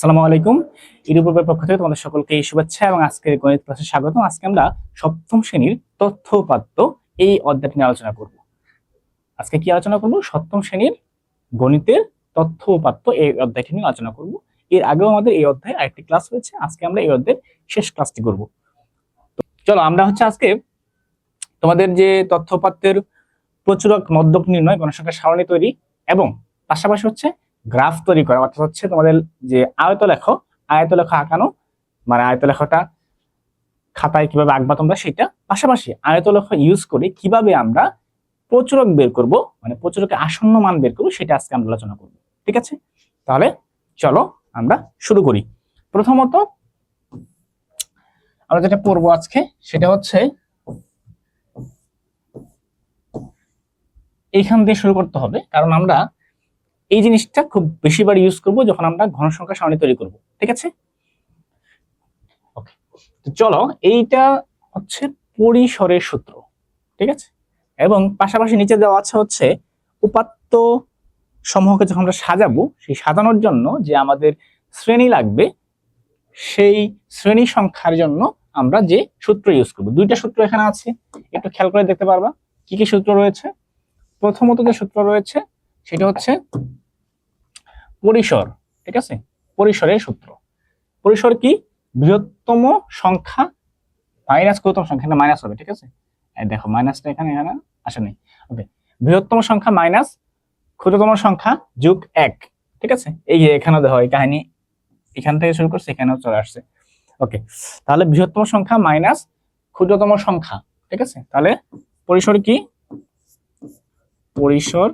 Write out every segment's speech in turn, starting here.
আসসালামু আলাইকুম। ইউটিউবের পক্ষ থেকে তোমাদের সকলকে শুভেচ্ছা এবং আজকের গণিত ক্লাসে স্বাগত। আজকে আমরা সপ্তম শ্রেণীর তথ্য উপাত্ত এই অধ্যায়টি নিয়ে আলোচনা করব। আজকে কি আলোচনা করব? সপ্তম শ্রেণীর গণিতের তথ্য উপাত্ত এই অধ্যায়টি নিয়ে আলোচনা করব। এর আগেও আমাদের এই অধ্যায়ে আরেকটি ক্লাস হয়েছে, আজকে আমরা এই অধ্যায়ের শেষ ক্লাসটি করব। তো চলো আমরা আজকে তোমাদের যে তথ্য উপাত্তের প্রচুরক মধ্যক নির্ণয়, গণসংখ্যা সারণী তৈরি এবং পাশাপাশি গ্রাফ তৈরি করা, অর্থাৎ তোমাদের যে আয়তলেখ আঁকানো, মানে আয়তলেখটা খাতায় কিভাবে আঁকবা তোমরা সেটা, পাশাপাশি আয়তলেখ ইউজ করে কিভাবে আমরা প্রচুরক বের করব, মানে প্রচুরকের আসন্ন মান বের করব, সেটা আজকে আমরা আলোচনা করব। ঠিক আছে, তাহলে চলো আমরা শুরু করি। প্রথমত আমরা যেটা পড়বো আজকে সেটা এইখান দিয়ে শুরু করতে হবে, কারণ আমরা এই জিনিসটা খুব বেশিবার ইউজ করব যখন আমরা ঘনসংখ্যা সারণী তৈরি করব। ঠিক আছে, ওকে। তো চলো, এইটা পরিসরের সূত্র। ঠিক আছে, এবং পাশাপাশি নিচে দেওয়া আছে উপাত্ত সমূহকে যখন আমরা সাজাবো, সেই সাজানোর জন্য যে আমাদের শ্রেণী লাগবে, সেই শ্রেণী সংখ্যার জন্য আমরা যে সূত্র ইউজ করব। দুইটা সূত্র এখানে আছে, একটু খেয়াল করে দেখতে পারবা কি কি সূত্র রয়েছে। প্রথমত যে সূত্র রয়েছে সেটা পরিসর। ঠিক আছে, পরিসরের সূত্র। পরিসর কি? বৃহত্তম সংখ্যা মাইনাস ক্ষুদ্রতম সংখ্যা, না মাইনাস হবে। ঠিক আছে, দেখো মাইনাসটা এখানে আসেনি। ওকে, বৃহত্তম সংখ্যা মাইনাস ক্ষুদ্রতম সংখ্যা যোগ 1। ঠিক আছে, এই যে এখানে দেখো এই কাহিনী এখান থেকে শুরু করছে, এখানেও চলে আসছে। ওকে, তাহলে বৃহত্তম সংখ্যা মাইনাস ক্ষুদ্রতম সংখ্যা। ঠিক আছে, তাহলে পরিসর কি? পরিসর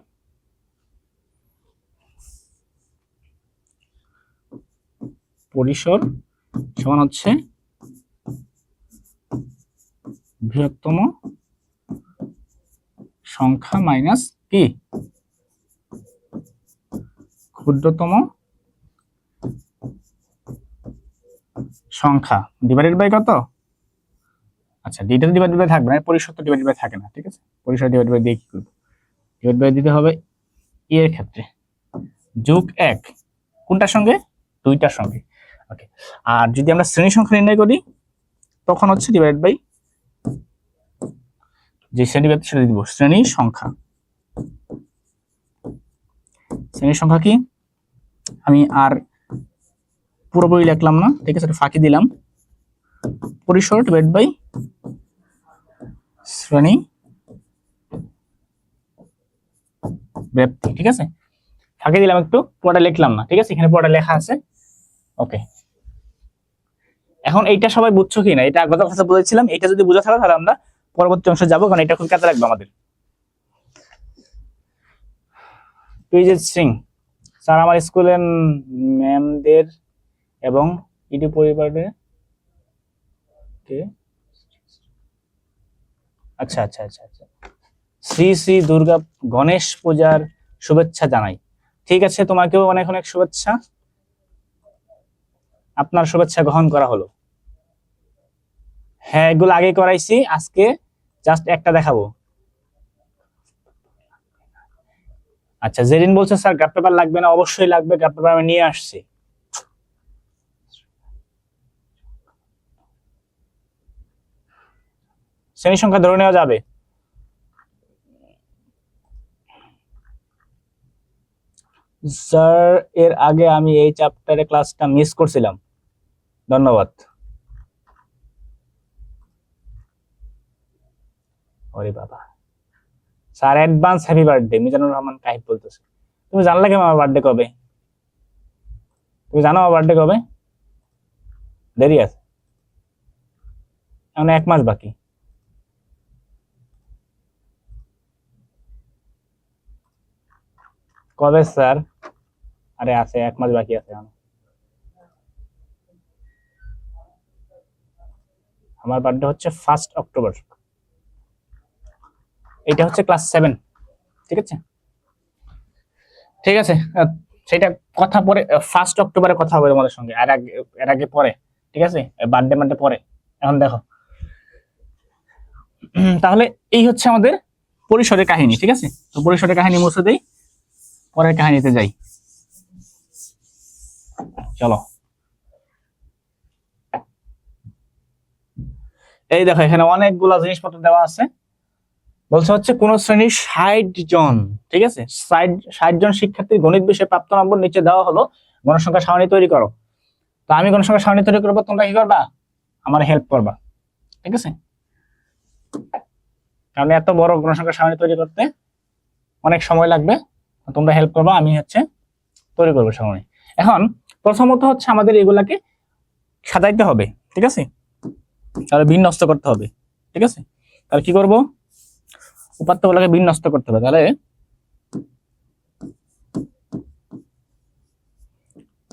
সমান বৃহত্তম সংখ্যা মাইনাস কি? ক্ষুদ্রতম সংখ্যা ডিভাইডেড বাই কত? আচ্ছা, ডিটা ডিভাইডেড বাই থাকবে না, পরিসর তো ডিভাইডেড বাই থাকে না। ঠিক আছে, পরিসর ডিভাইডেড বাই দিয়ে কি করব? ডিভাইড বাই দিতে হবে এর ক্ষেত্রে যোগ 1। কোনটার সঙ্গে? দুইটার সঙ্গে। ওকে, আর যদি আমরা শ্রেণী সংখ্যা নির্ণয় করি তখন ডিভাইড বাই যে শ্রেণী ব্যাপ্তি সেটা দিব শ্রেণী সংখ্যা। শ্রেণী সংখ্যা কি? আমি আর পুরোপুরি লিখলাম না, ঠিক আছে, ফাঁকি দিলাম। পরিসর ডিভাইড বাই শ্রেণী ব্যাপ্তি। ঠিক আছে, ফাঁকি দিলাম একটু, পুরোটা লিখলাম না। ঠিক আছে, এখানে পুরোটা লেখা আছে। ওকে, এখন এইটা সবাই বুঝছো কি না? এটা গত ক্লাসে বলেছিলাম, এটা যদি বোঝা থাকে তাহলে আমরা পরবর্তী অংশে যাবো, কারণ এটা খুব কাজে লাগবে আমাদের। পিজেট সিং স্যার, আমার স্কুলের ম্যামদের এবং ইডি পরিবারের আচ্ছা আচ্ছা আচ্ছা আচ্ছা, শ্রী শ্রী দুর্গা গণেশ পূজার শুভেচ্ছা জানাই। ঠিক আছে, তোমাকেও অনেক অনেক শুভেচ্ছা। আপনার শুভেচ্ছা গ্রহণ করা হলো। হ্যাঁ, এগুলো আগে করাইছি, আজকে জাস্ট একটা দেখাবো। আচ্ছা, জেরিন বলছে স্যার গ্রাফ পেপার লাগবে না। অবশ্যই লাগবে, গ্রাফ পেপার আমি নিয়ে আসছি। শ্রেণী সংখ্যা ধরে নেওয়া যাবে। স্যার, এর আগে আমি এই চ্যাপ্টারে ক্লাসটা মিস করছিলাম, ধন্যবাদ। ওরে বাবা, sir advance happy birthday. Mizanur Rahman কাহিব বলতেছে। তুমি জানলে কেমন আমার বার্থডে কবে? তুমি জানো আমার বার্থডে কবে? দেরি আছে, এখন 1 মাস বাকি। কবে স্যার? আরে আছে, 1 মাস বাকি আছে। আমার বার্থডে 1 অক্টোবর। এটা ক্লাস 7। ঠিক আছে, ঠিক আছে, সেটা কথা পরে 1 অক্টোবরে কথা হবে তোমাদের সঙ্গে। এর আগে পরে, ঠিক আছে, বার্থডে পরে। এখন দেখো, তাহলে এই আমাদের পরিসরের কাহিনী। ঠিক আছে, তো পরিসরের কাহিনী মুছে দেই, পরের কাহিনীতে যাই। চলো, এই দেখো এখানে অনেকগুলা জিনিসপত্র দেওয়া আছে। বলছে হচ্ছে কোন শ্রেণীর 60 জন, ঠিক আছে, 60 জন শিক্ষার্থীর গণিত বিষয়ে প্রাপ্ত নম্বর নিচে দেওয়া হলো, গণসংখ্যা সারণী তৈরি করো। তো আমি গণসংখ্যা সারণী তৈরি করবো, তোমরা কি করবা? আমার হেল্প করবা, ঠিক আছে? কারণ এত বড় গণসংখ্যা সারণী তৈরি করতে অনেক সময় লাগবে, তোমরা হেল্প করবা, আমি হচ্ছে তৈরি করবো সারণী। এখন প্রথমত হচ্ছে আমাদের এগুলাকে সাজাইতে হবে, ঠিক আছে, তাহলে বিন্যস্ত করতে হবে, ঠিক আছে। তাহলে কি করব? উপাত্তগুলোকে বিন্যস্ত করতে হবে। তাহলে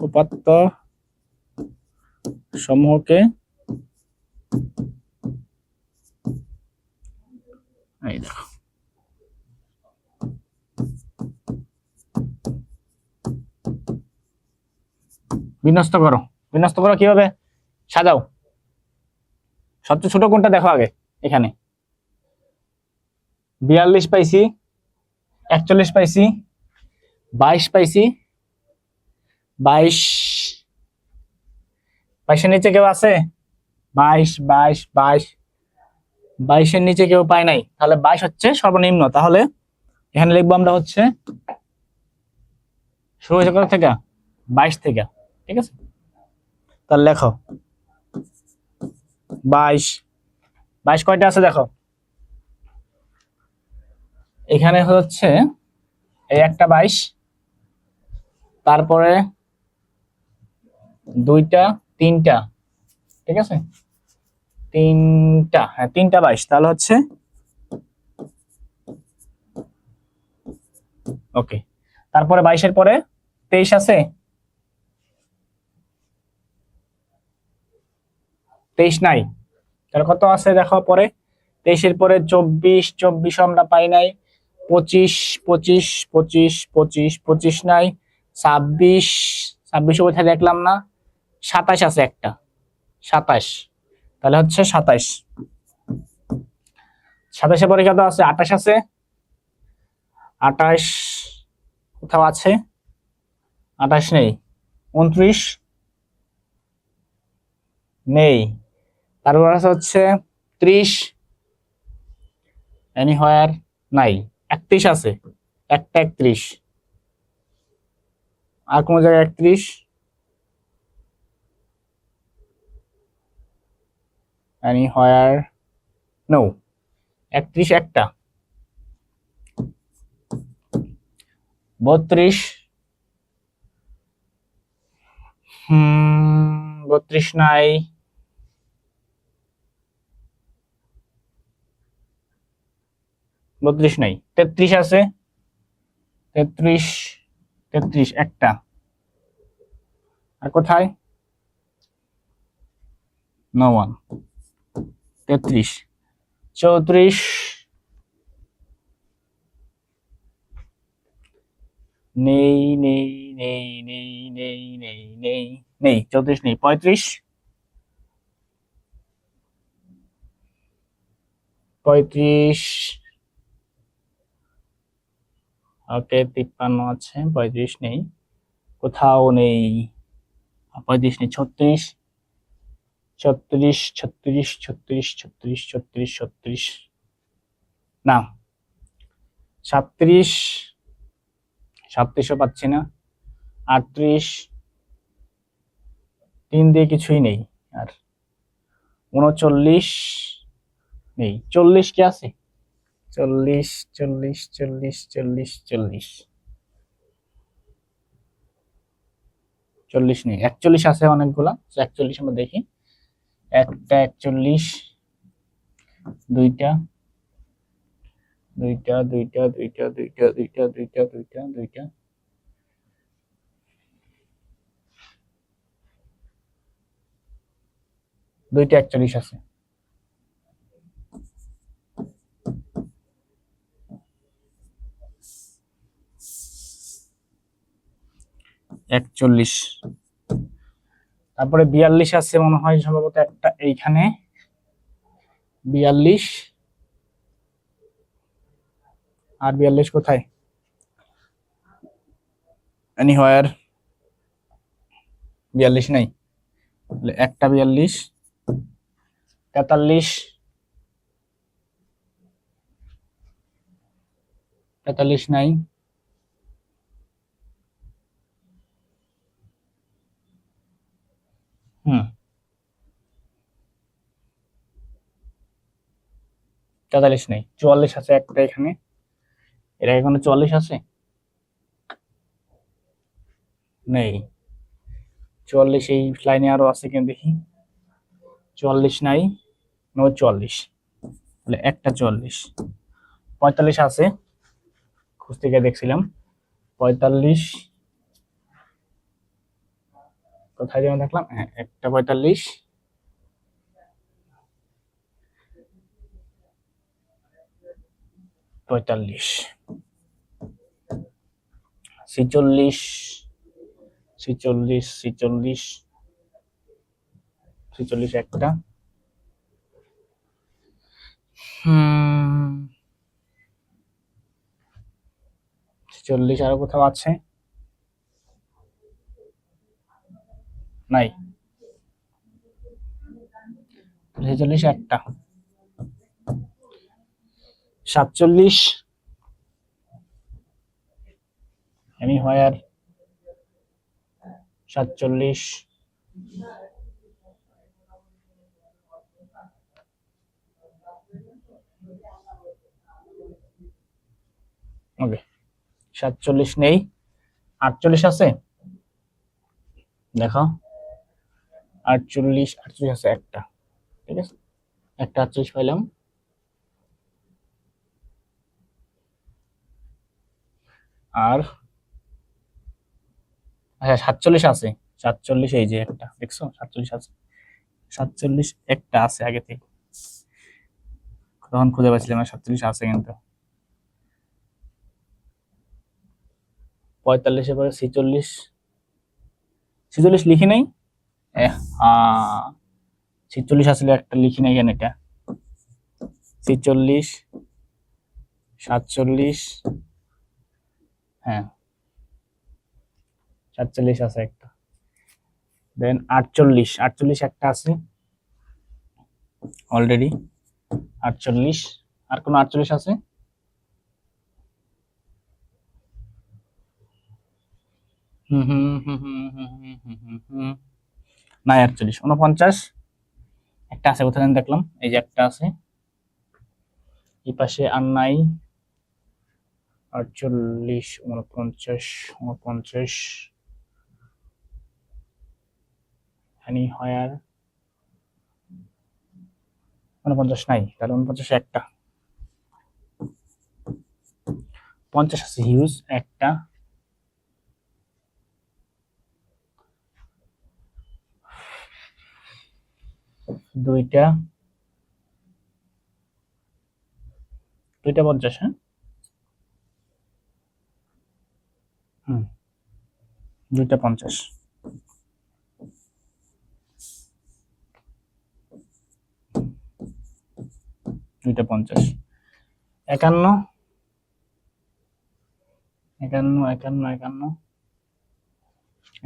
উপাত্ত সমূহকে এই দেখো বিন্যস্ত করো। বিন্যস্ত করো কিভাবে? সাজাও। সবচেয়ে ছোট কোনটা দেখো আগে। এখানে 42 পাইছি, 41 পাইছি, 22 পাইছি, 22, 22-এর নিচে কেউ আছে? 22, 22, 22, 22-এর নিচে কেউ পায় নাই, তাহলে 22 হচ্ছে সর্বনিম্ন। তাহলে এখানে লিখবো আমরা হচ্ছে শুরু হয়েছে কত থেকে? 22 থেকে, ঠিক আছে। তাহলে লেখো 22, 22 কয়টা আছে দেখো। এখানে হচ্ছে এই একটা 22, তারপরে দুইটা, তিনটা, ঠিক আছে, তিনটা, হ্যাঁ তিনটা 22। তাহলে হচ্ছে ওকে। তারপরে 22-এর পরে 23 আছে, 23 নাই। তাহলে কত আছে দেখো পরে? 23-এর পরে 24, 24 আমরা পাই নাই। 25, 25, 25, 25, 25 নাই। 26, 26 কোথায় দেখলাম না। 27 আছে একটা, 27, তাহলে হচ্ছে 27। 27-এর পরে কত আছে? 28 আছে, 28 কোথাও আছে? 28 নেই। 29 নেই। তারপর আছে হচ্ছে 30, এনিহোয়ার নাই। 31 আছে, একটা 31। আর কোন জায়গায় 31? Anywhere no. 31 একটা। 32, 32 নাই। 32 নাই। 33 আছে, 33, 33 একটা। আর কোথায়? No one. 33, 34 নেই, নেই, নেই, নেই, নেই, নেই, নেই, নেই। 34 নেই। 35, 35 ওকে। 53 আছে, 35 নেই, কোথাও নেই। 35 নেই। 36, 36, 36, 36, 36, 36, 36 না। 37, 37ও পাচ্ছি না। 38, 3 দিয়ে কিছুই নেই। আর 39 নেই। 40 কি আছে? 40, 40, 40, 40, 40, 40 নেই। 41 আছে অনেকগুলা। 41 আমরা দেখি। একটা 41, দুইটা, দুইটা, দুইটা, দুইটা, দুইটা, দুইটা, দুইটা, দুইটা, দুইটা, দুইটা 41 আছে। 41। তারপরে 42 আছে মনে হয় সম্ভবত একটা এইখানে। 42 আর 42 কোথায়? এনিহোয়ার 42 নাই। একটা 42, 43, 43 নাই। হুম, 43 নেই। 44 আছে একটা এখানে, এর আগে কোনো 44 আছে? নেই। 44 এই লাইনে আরো আছে কিনা দেখি। 44 নাই, নো 44, তাহলে একটা 44। 45 আছে, খুঁজতে গিয়ে দেখছিলাম 45 কোথায় যেন দেখলাম, হ্যাঁ একটা 45, 45, 46, 46, 46, 46 একটা। 46 আরো কোথাও আছে? নাই। 46 একটা। 47, এনি হোয়ার 47, ওকে 47 নেই। 48 আছে, দেখো 48, 48 আছে একটা, ঠিক আছে একটা 48 পাইলাম। আর আচ্ছা 47 আছে, 47 এই যে একটা দেখছো 47 আছে, 47 একটা আছে আগে থেকে, তখন খুঁজে পাচ্ছিলাম না, 47 আছে কিন্তু। 45 এর পরে 46, 46 লিখি নাই। হ্যাঁ 46 আসলে একটা লিখি নাই কেন এটা। 46, 47, হ্যাঁ 47 আছে একটা। দেন 48, 48 একটা আছে অলরেডি। 48, আর কোন 48 আছে? নাই 48। 49 একটা আছে কোথায় জানি দেখলাম, এই যে একটা আছে এই পাশে, আর নাই। 48, 49, 49, এনি হোয়ার 49 নাই, তাহলে 49 একটা। 50 আছে হিউজ একটা। দুইটা, দুইটা 50, হ্যাঁ হুম দুইটা 50, দুইটা 50। 51, 51, 51, 51,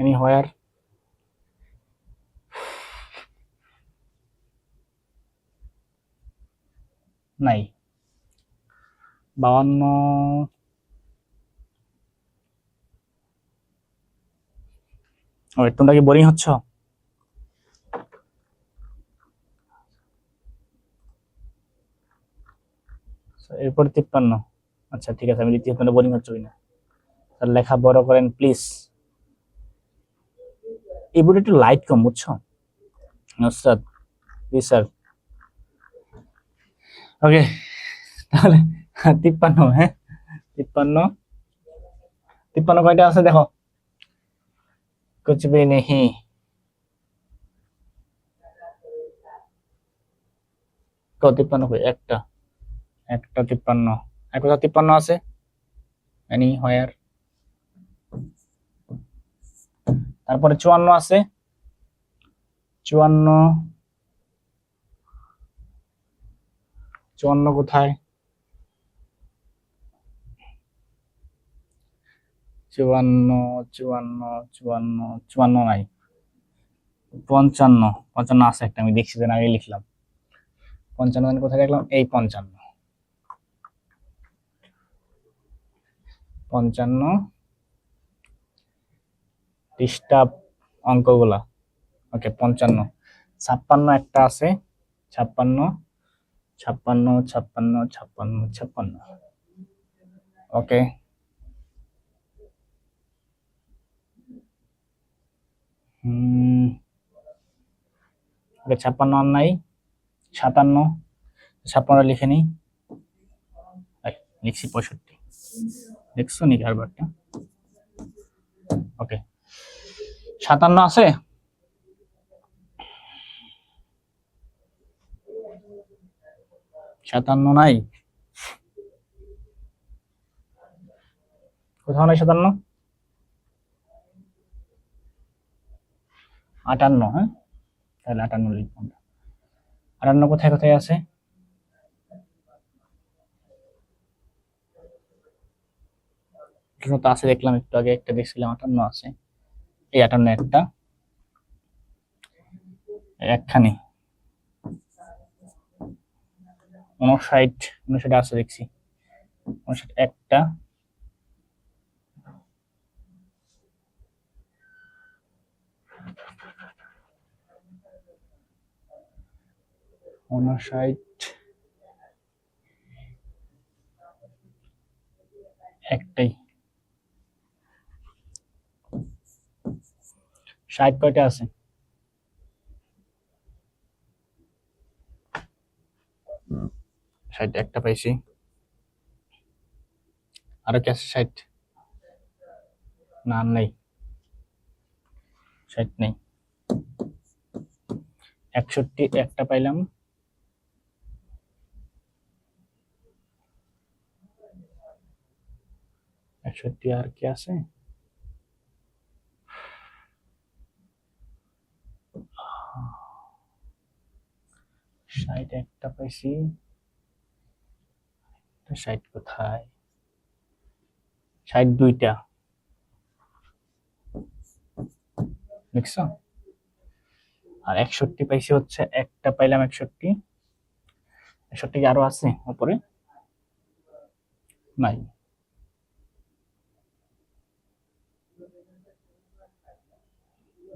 এনি হোয়ার নাই। 52, ওই তোমরা কি বোরিং হচ্ছ? এরপর 53, আচ্ছা ঠিক আছে, আমি লিখছি আপনারা বোরিং হচ্ছে কিনা। তার লেখা বড় করেন প্লিজ। এই বইটা একটু লাইট কম বুঝছো নুসরাত, জি স্যার। ওকে তাহলে 53, হ্যাঁ 53, 53 কয়টা আছে দেখো। কুছ ভি নেহি, তো 53 কই একটা, একটা 53, একটা 53 আছে এনি হোয়ার। তারপরে 54 আছে, 54, 54 কোথায়? 54, 54, 54, 54 নাই। 55, 55 আছে একটা, আমি দেখছি যে আগে লিখলাম। 55 কোথায় রাখলাম, এই 55 ডিস্টার্ব অঙ্কগুলা। ওকে 55, 56 একটা আছে, 56 56 56 56 56। ওকে ওকে 56 আর নাই, 57, 56 লিখে নিই, লিখছি 65, দেখছো নি কারবারটা। ওকে 57 আছে, 57 নাই, কোথাও নাই 57, 58, হ্যাঁ তাহলে 58 লিখবো আমরা। 58 কোথায় কোথায় আছে, তো আছে দেখলাম একটু আগে, একটা দেখছিলাম 58 আছে, এই 58 একটা, একখানি 59, 59 আছে দেখছি, 59 একটা, 59 একটাই, 60 কয়টা আছে, 60 একটা পাইছি, আরো কি আছে 60, না আর নেই, 60 নেই, 61 একটা পাইলাম, 61 আর কি আছে, 60 একটা পাইছি, 60 কোথায়, 60 দুইটা দেখছো, আর 61 পাইছি হচ্ছে একটা পাইলাম, 61, 61 কি আরো আছে উপরে, নাই,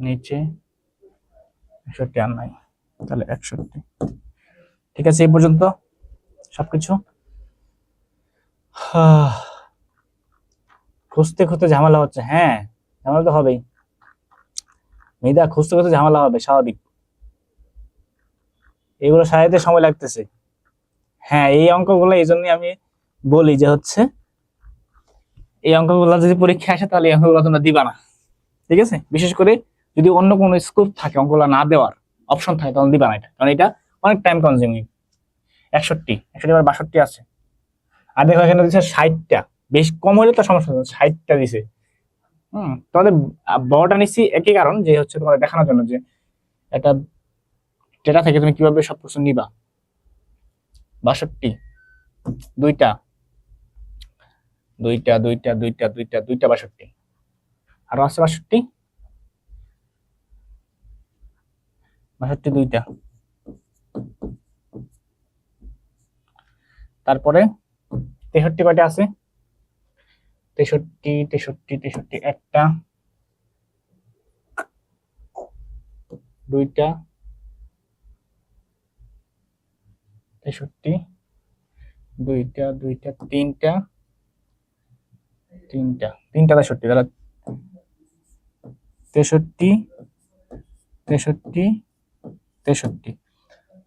নিচে 61 আর নাই, তাহলে 61। ঠিক আছে এই পর্যন্ত সবকিছু। খুঁজতে খুঁজতে ঝামেলা হচ্ছে, হ্যাঁ ঝামেলা তো হবেই মেয়েদা, খুঁজতে খুঁজতে ঝামেলা হবে স্বাভাবিক, এগুলো সারাইতে সময় লাগতেছে। হ্যাঁ এই অঙ্কগুলো এই জন্যই আমি বলি যে হচ্ছে এই অঙ্কগুলো যদি পরীক্ষা আসে তাহলে এই অঙ্কগুলো তোমরা দিবা না, ঠিক আছে, বিশেষ করে যদি অন্য কোনো স্কোপ থাকে অঙ্কগুলো না দেওয়ার অপশন থাকে তখন দিবা না এটা, কারণ এটা অনেক টাইম কনজিউমিং। 61 আবার 62 আছে, আর দেখো এখানে দিচ্ছে 60টা, বেশ কম হলে তো সমস্যা নেই, 60টা দিছে। তোমাদের বড়টা নিচ্ছি একই কারণ যে হচ্ছে তোমাদের দেখানোর জন্য যে একটা ডেটা থেকে তুমি কিভাবে সব প্রশ্ন নিবা। 62 দুইটা দুইটা দুইটা দুইটা দুইটা দুইটা 62, আরো আছে 62, 62 দুইটা, তারপরে 63 কয়টা আছে, 63 63 63 একটা, দুইটা, 63 দুইটা দুইটা তিনটা, তিনটা তিনটা 63, তাহলে 63 63 63,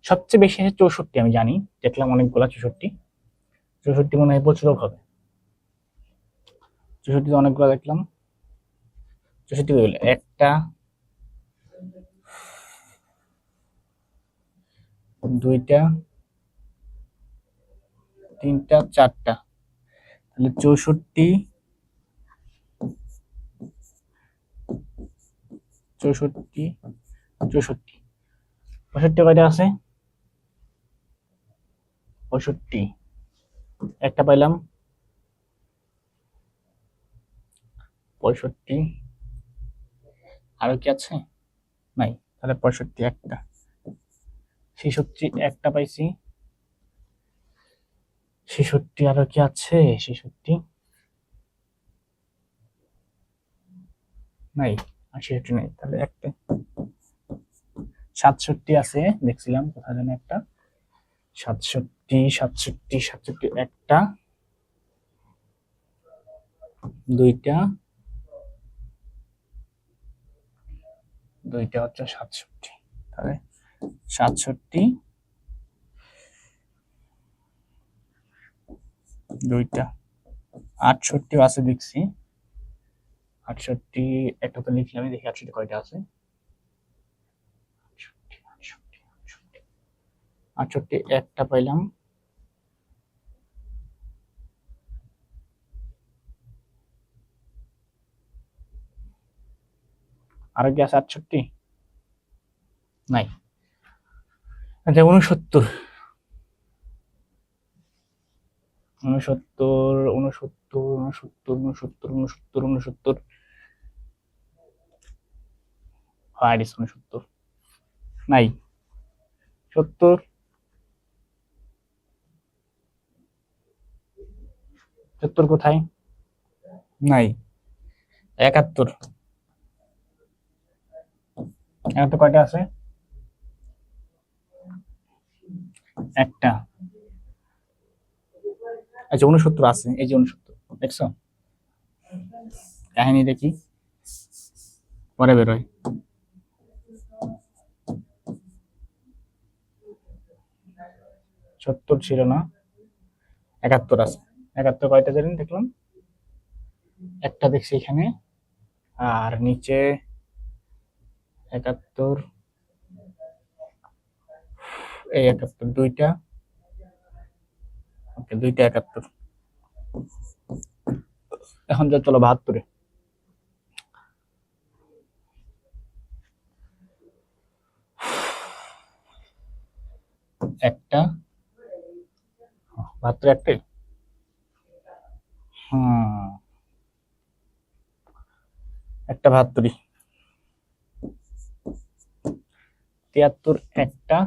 সবচেয়ে বেশি আছে 64, আমি জানি দেখলাম অনেকগুলা 64, 64 মনে হয় প্রচুর হবে, 64 অনেকগুলো দেখলাম, 64 হলো একটা, দুইটা, তিনটা, চারটা, তাহলে 64 64 64, 65 কয়টা আছে, 65 একটা পাইলাম, 65 আরো কি আছে, নাই, তাহলে 65 একটা, 66 একটা পাইছি, ছেষট্টি আরো কি আছে? ছেষট্টি নাই, আর ছেষট্টি নাই, তাহলে একটা সাতষট্টি আছে, দেখছিলাম কোথায় যেন একটা। সাতষট্টি সাতষট্টি সাতষট্টি, একটা, দুইটা, দুইটা হচ্ছে সাতষট্টি, তাহলে সাতষট্টি, দুইটা, আটষট্টি আছে দেখছি। আটষট্টি একটা তো লিখলাম, দেখি আটষট্টি কয়টা আছে। আটষট্টি আটষট্টি আটষট্টি, আটষট্টি একটা পাইলাম। আর কি আছে? আটষট্টি নাই। আচ্ছা, উনসত্তর, উনসত্তর উনসত্তর উনসত্তর উনসত্তর উনসত্তর উনসত্তর, হাইডিস উনসত্তর নাই। সত্তর, সত্তর কোথায়? নাই। একাত্তর, একাত্তর কয়টা আছে? একটা। আচ্ছা, উনসত্তর আছে, এই যে উনসত্তর, দেখছো? কাহিনী দেখি, পরে বেরোয়। সত্তর ছিল না, একাত্তর আছে। একাত্তর কয়টা জানেন দেখলাম? একটা দেখছি এখানে, আর নিচে একাত্তর, এই একাত্তর দুইটা, ওকে দুইটা একাত্তর। এখন যা, চলো বাহাত্তরে। একটা, বাহাত্তর একটাই। হুম, একটা বাহাত্তরই। তিয়াত্তর একটা,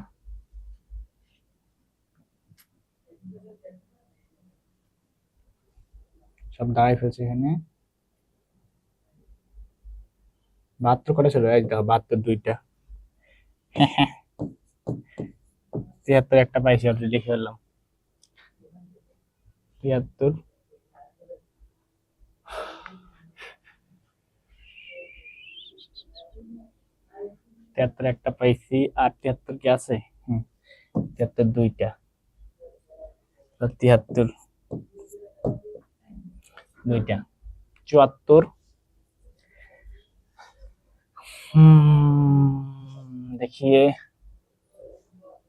সব দাঁড়াই ফেলছে এখানে। বাহাত্তর কটা ছিল? এই দেখো, বাহাত্তর দুইটা। তিয়াত্তর একটা পাইছি, অলরেডি লিখে ফেললাম। তিয়াত্তর, তিয়াত্তর একটা পাইছি, আর তিয়াত্তর কি আছে? হম, তিয়াত্তর দুইটা, তিয়াত্তর দুইটা, চুয়াত্তর। দেখিয়ে,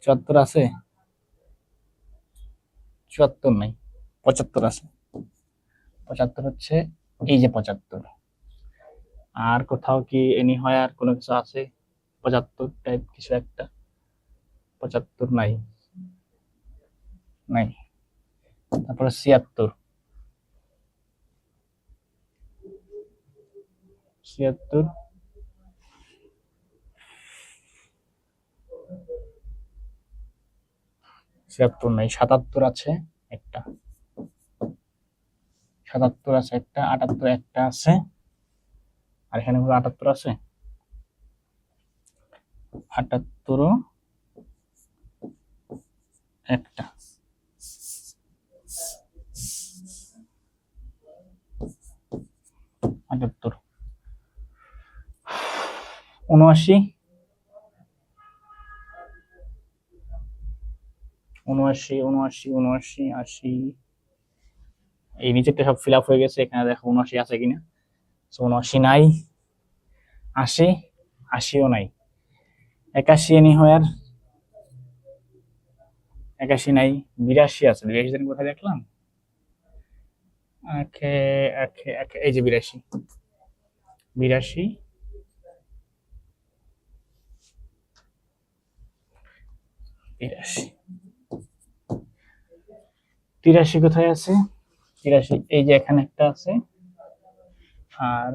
চুয়াত্তর আছে? চুয়াত্তর নাই, পঁচাত্তর আছে। পঁচাত্তর হচ্ছে এই যে পঁচাত্তর। আর কোথাও কি এনি হয় আর কোনো কিছু আছে পঁচাত্তর টাইপ কিছু একটা? পঁচাত্তর নাই, নাই। তারপরে ছিয়াত্তর, ছিয়াত্তর, ছিয়াত্তর নাই। সাতাত্তর আছে একটা, সাতাত্তর আছে একটা, আটাত্তর একটা আছে, আর এখানে হলো আটাত্তর আছে, আটাত্তরও একটা, আটাত্তর, উনআশি, উনআশি উনআশি উনআশি আশি, এই নিচেরটা সব ফিল আপ হয়ে গেছে, এখানে দেখো উনআশি আছে কিনা। উনআশি নাই, আশি, আশিও নাই, একাশি এনি হয় আর, একাশি নাই, বিরাশি আছে, বিরাশি জন কোথায় দেখলাম? একে একে একে, এই যে বিরাশি, বিরাশি, বিরাশি, তিরাশি কোথায় আছে? তিরাশি এই যে এখানে একটা আছে, আর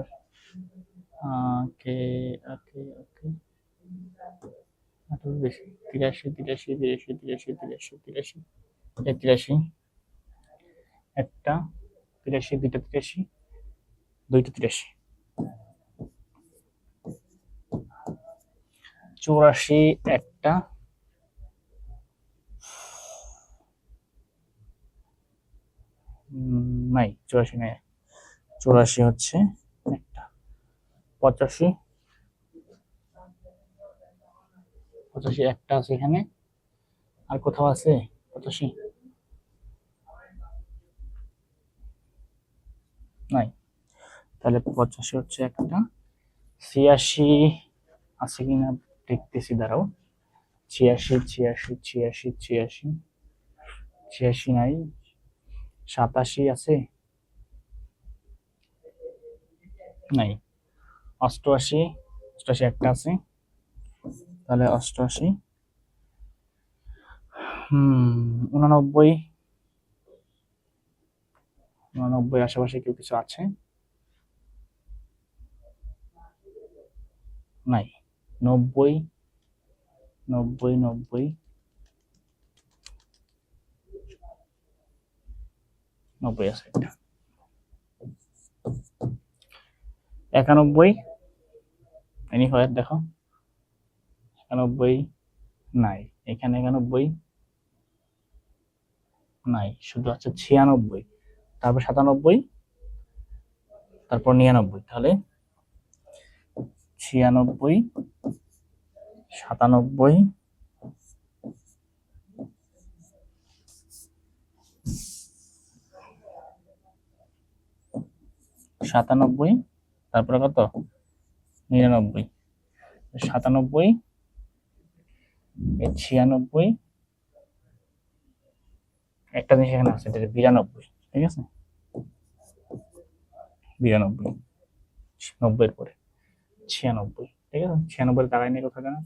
কে ওকে ওকে, বেশি, তিরাশি তিরাশি তিরাশি তিরাশি তিরাশি তিরাশি, এই তিরাশি, একটা 83, দুইটা 83, দুইটা 83, 84 একটা, নাই 84 নাই, 84 হচ্ছে একটা, 85, 85 একটা আছে এখানে, আর কোথাও আছে 85? নাই, তাহলে 85 হচ্ছে একটা, 86 আছে কিনা দেখতেছি, দাঁড়াও, 86, 86, 86, 86, 86 নাই, 87 আছে, নাই, 88, 88 একটা আছে, তাহলে 88, 89, 89 আশেপাশে কেউ কিছু আছে? নাই, 90, 90, 90, 90 আছে একটা, 91 এনি হয়, দেখো 91 নাই, এখানে 91 নাই, শুধু আছে 96, তারপর 97, তারপর 99, তাহলে 96, 97, 97, তারপরে কত 99, 97, 96, একটা জিনিস এখানে আছে, এটা 92, ঠিক আছে, 92, 90 এর পরে 96, ঠিক আছে, 96 টাকায় নিয়ে কোথাও জানা,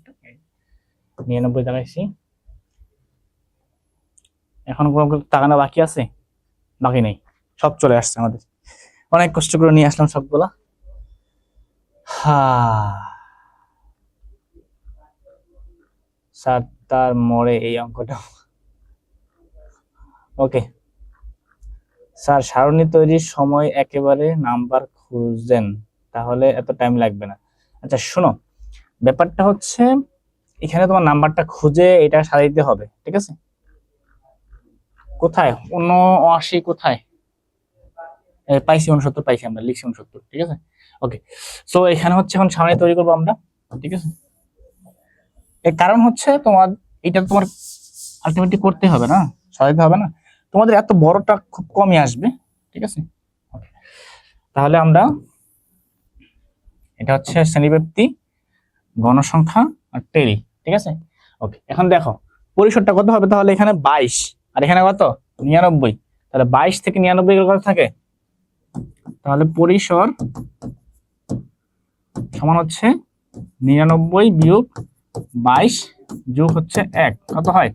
99 টাকাইছি, এখন কোনো টাকানো বাকি আছে? বাকি নেই, সব চলে আসছে আমাদের, অনেক কষ্ট করে নিয়ে আসলাম সবগুলা। স্যার তার মোড়ে এই অঙ্কটা, ওকে স্যার সারণী তৈরির সময় একেবারে নাম্বার খুঁজছেন, তাহলে এত টাইম লাগবে না। আচ্ছা শোনো, ব্যাপারটা হচ্ছে এখানে তোমার নাম্বারটা খুঁজে এটা সাজাইতে হবে, ঠিক আছে, কোথায় 79 কোথায় পাইছি, 69 পাইছি, আমরা লিখছি 69, ঠিক আছে, ওকে। সো এখানে হচ্ছে এখন সারণী তৈরি করবো আমরা, ঠিক আছে, এর কারণ হচ্ছে তোমার এটা তোমার আলটিমেটলি করতে হবে না, সাজাইতে হবে না, তোমাদের এত বড়টা খুব কমই আসবে, ঠিক আছে, তাহলে আমরা এটা হচ্ছে শ্রেণীব্যাপ্তি, গণসংখ্যা আর টেরি, ঠিক আছে, ওকে। এখন দেখো পরিসরটা কত হবে, তাহলে এখানে 22 আর এখানে কত 99, তাহলে 22 থেকে 99 কত থাকে, তাহলে পরিসর সমান হচ্ছে 99 বিয়োগ 22 যোগ হচ্ছে 1, কত হয়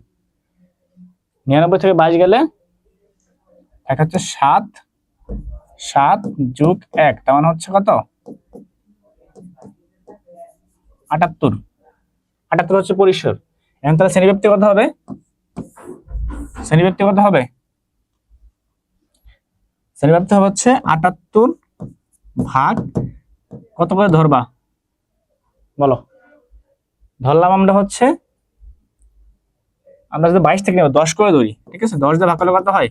99 থেকে 22 গেলে এক হচ্ছে 7, 7 যোগ 1, তার মানে হচ্ছে কত 78, 78 হচ্ছে পরিসর। এখন তাহলে শ্রেণীব্যাপ্তি কত হবে, শ্রেণীব্যাপ্তি কত হবে, শ্রেণীব্যাপ্তি হবে হচ্ছে 78 ভাগ কত করে ধরবা বলো, ধরলাম আমরা হচ্ছে, আমরা যদি 22 থেকে নেব 10 করে ধরি, ঠিক আছে, 10 দিয়ে ভাগ করলে কত হয়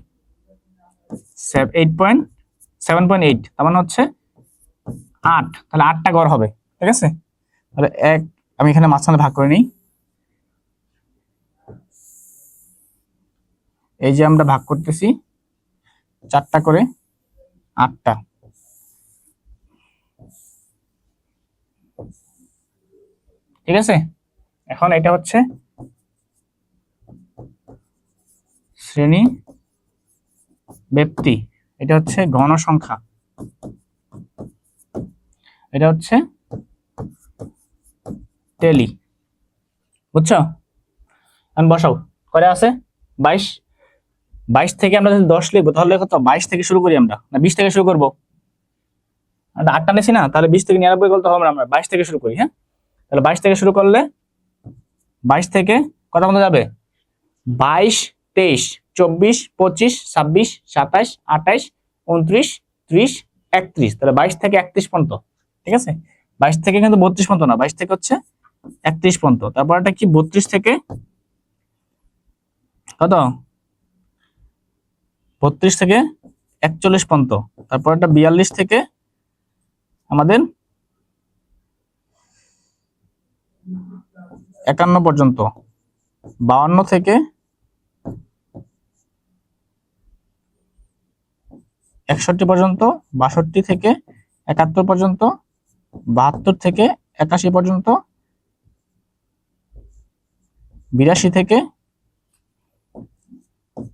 7.8, তার মানে হচ্ছে 8, তাহলে 8টা গড় হবে, ঠিক আছে, তাহলে এক আমি এখানে মাঝখানে ভাগ করে নিই, এই যে আমরা ভাগ করতেছি 4টা করে 8টা, ঠিক আছে। এখন এটা হচ্ছে শ্রেণী ব্যক্তি, এটা হচ্ছে গণসংখ্যা, এটা হচ্ছে টেলি, বুঝছো, আমি বসাও করে আছে 22, 22 থেকে আমরা যদি 10 লিখবো তাহলে কত 22 থেকে শুরু করি আমরা, না 20 থেকে শুরু করবো, আমরা 8টা নিছি না, তাহলে 20 থেকে 99 করতে হবে, আমরা 22 থেকে শুরু করি, হ্যাঁ, তাহলে 22 থেকে শুরু করলে 22 থেকে কত মতো যাবে 22, 23, 24, 25, 26, 27, 28, 29, 30, 31, তাহলে 22 থেকে 31 পর্যন্ত। ঠিক আছে, 22 থেকে কিন্তু 32 পর্যন্ত না, 22 থেকে হচ্ছে 31 পর্যন্ত। তারপর এটা কি 32 থেকে কত, 32 থেকে 41 পর্যন্ত। তারপর এটা 42 থেকে আমাদের 51 পর্যন্ত, 52 থেকে 61 পর্যন্ত, 62 থেকে 71 পর্যন্ত, 72 থেকে 81 পর্যন্ত, 82 থেকে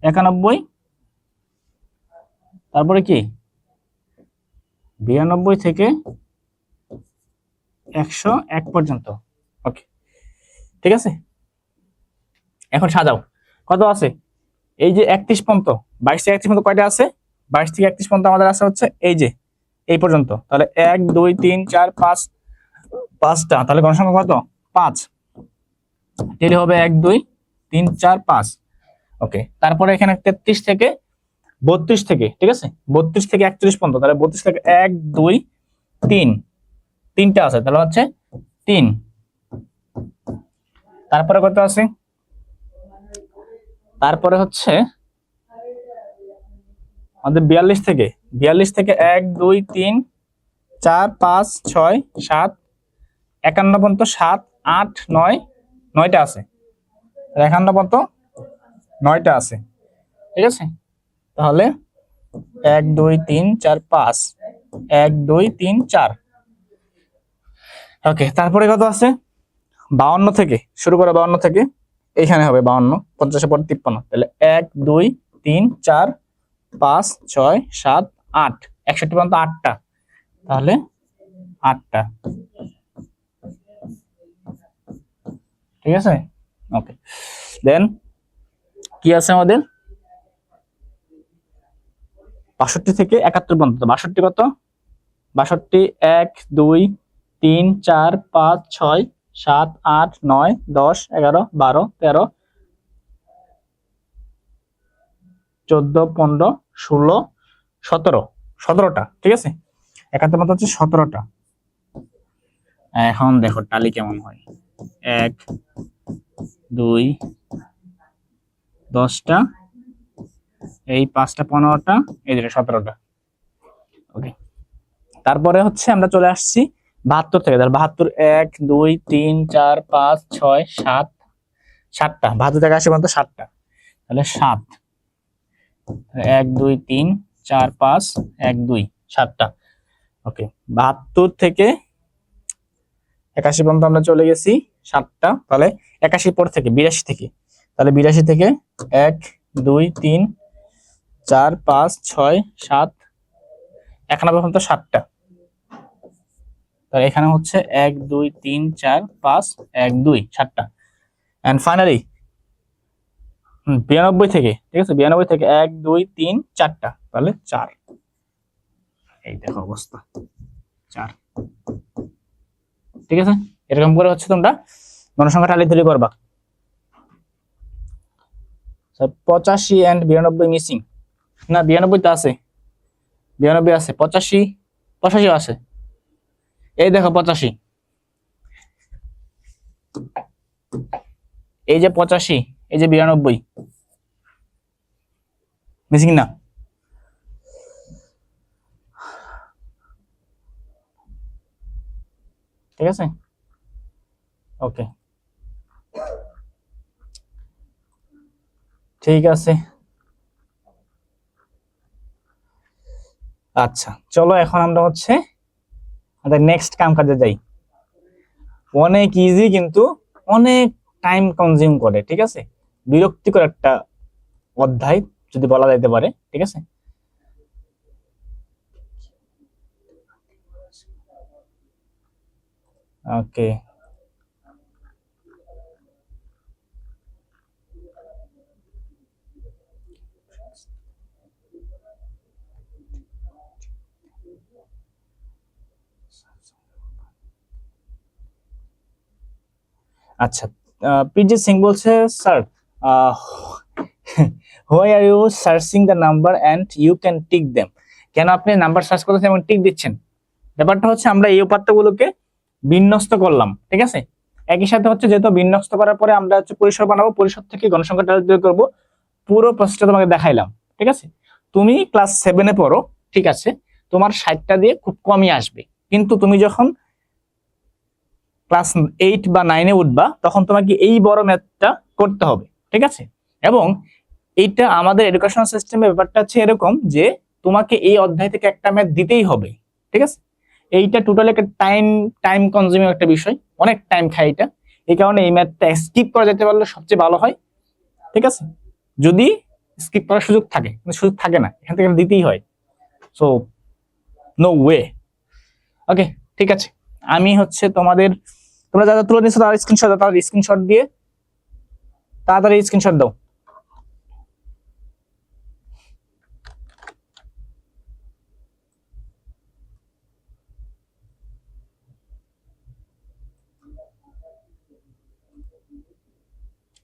91, তারপরে কি 92 থেকে 101 পর্যন্ত। ওকে, ঠিক আছে। এখন সাজাও কত আছে, এই যে 31 পর্যন্ত, 22 থেকে 31 পর্যন্ত কয়টা আছে, 22 থেকে 31 পর্যন্ত আমাদের আছে হচ্ছে এই যে এই পর্যন্ত, তাহলে 1 2 3 4 5, পাঁচটা, তাহলে গণসংখ্যা কত 5, তাহলে হবে 1 2 3 4 5। ওকে, তারপরে এখানে 33 থেকে 32 থেকে, ঠিক আছে, 32 থেকে 41 পর্যন্ত, তাহলে 32 থেকে 1 2 3, তিনটা আছে, তাহলে হচ্ছে 3। তারপরে কত আছে, তারপরে হচ্ছে আমাদের 42 থেকে 1 2 3 4 5 6 7 51 পর্যন্ত, 7 8 9, 9টা আছে, 51 পর্যন্ত 9টা আছে। ঠিক আছে, তাহলে 1 2 3 4 5, 1 2 3 4। ওকে, তারপরে কত আছে, 52 থেকে শুরু করে, 52 থেকে এইখানে হবে 52, 50 এর পর 53, তাহলে 1 2 3 4 5 6 7 8, 61 পর্যন্ত 8টা, তাহলে 8টা। ঠিক আছে, ওকে। দেন কি আছে আমাদের 62 থেকে 71 পর্যন্ত, 62 কত, 62 1 2 3 4 5 6 7 8 9 10 11 12 13 14 15 16 17, 17টা। ঠিক আছে, 71 পর্যন্ত হচ্ছে 17টা। এখন দেখো টালি কেমন হয়, 1 2 10টা, এই 5টা 15টা, এই দুটো 17টা। ওকে, তারপরে হচ্ছে আমরা চলে আসছি 72 থেকে, তাহলে 72 1 2 3 4 5 6 7, 7টা, 72 থেকে 80 পর্যন্ত 7টা, তাহলে 7, 1 2 3 4 5 1 2, 7টা। ওকে, 72 থেকে 81 পর্যন্ত আমরা চলে গেছি 7টা, তাহলে 81 পর থেকে 82 থেকে, তাহলে 82 থেকে 1 2 3 4 5 6 7 91 পর্যন্ত 7টা, তাহলে এখানে হচ্ছে 1 2 3 4 5 1 2, 7টা। এন্ড ফাইনালি 92 থেকে, ঠিক আছে, 92 থেকে 1 2 3 4টা, তাহলে 4। এই দেখো অবস্থা 4। ঠিক আছে, এরকম করে হচ্ছে তোমরা গণসংখ্যা টালি তৈরি করবা। 85 এন্ড 92 মিসিং, না 92 তো আছে, 92 আছে, 85 85 আছে, এই দেখো 85, এই যে 85, এই যে 92 মিসিং না। ঠিক আছে, ওকে, ঠিক আছে। আচ্ছা চলো এখন আমরা হচ্ছে আমাদের নেক্সট কাম কাজে যাই। অনেক ইজি কিন্তু অনেক টাইম কনজিউম করে, ঠিক আছে, বিরক্তিকর একটা অধ্যায় যদি বলা যাইতে পারে। ঠিক আছে, ওকে, আচ্ছা, পিজি সিং বলছে sir why are you searching the number and you can tick them. কেন আপনি নাম্বার সার্চ করতেছেন এবং টিক দিচ্ছেন? ব্যাপারটা হচ্ছে আমরা এই উপাত্তগুলোকে বিন্যস্ত করলাম, ঠিক আছে। একই সাথে হচ্ছে যেহেতু বিন্যস্ত করার পরে আমরা হচ্ছে পরিসর বানাবো, পরিসর থেকে গণসংখ্যাটা বের করবো, পুরো প্রসেসটা তোমাকে দেখাইলাম, ঠিক আছে। তুমি ক্লাস 7-এ পড়ো, ঠিক আছে, তোমার 60টা দিয়ে খুব কমই আসবে, কিন্তু তুমি যখন ক্লাস 8 বা 9-এ উঠবা তখন তোমাকে এই বড় ম্যাথটা করতে হবে, ঠিক আছে। এবং এইটা আমাদের এডুকেশন সিস্টেমের ব্যাপারটা হচ্ছে এরকম যে তোমাকে এই অধ্যায় থেকে একটা ম্যাথ দিতেই হবে, ঠিক আছে। এইটা টোটালি একটা টাইম কনজিউমিং একটা বিষয়, অনেক টাইম খায় এটা। এই কারণে এই ম্যাথটা স্কিপ করা যেতে পারলে সবচেয়ে ভালো হয়, ঠিক আছে, যদি স্কিপ করার সুযোগ থাকে, কিন্তু সুযোগ থাকে না, এখান থেকে দিতেই হয়। So no way. ওকে, ঠিক আছে। আমি হচ্ছে তোমরা যারা তুলে নিচ্ছ তার স্ক্রিনশট দাও, তার স্ক্রিনশট দিয়ে তাড়াতাড়ি স্ক্রিনশট দাও।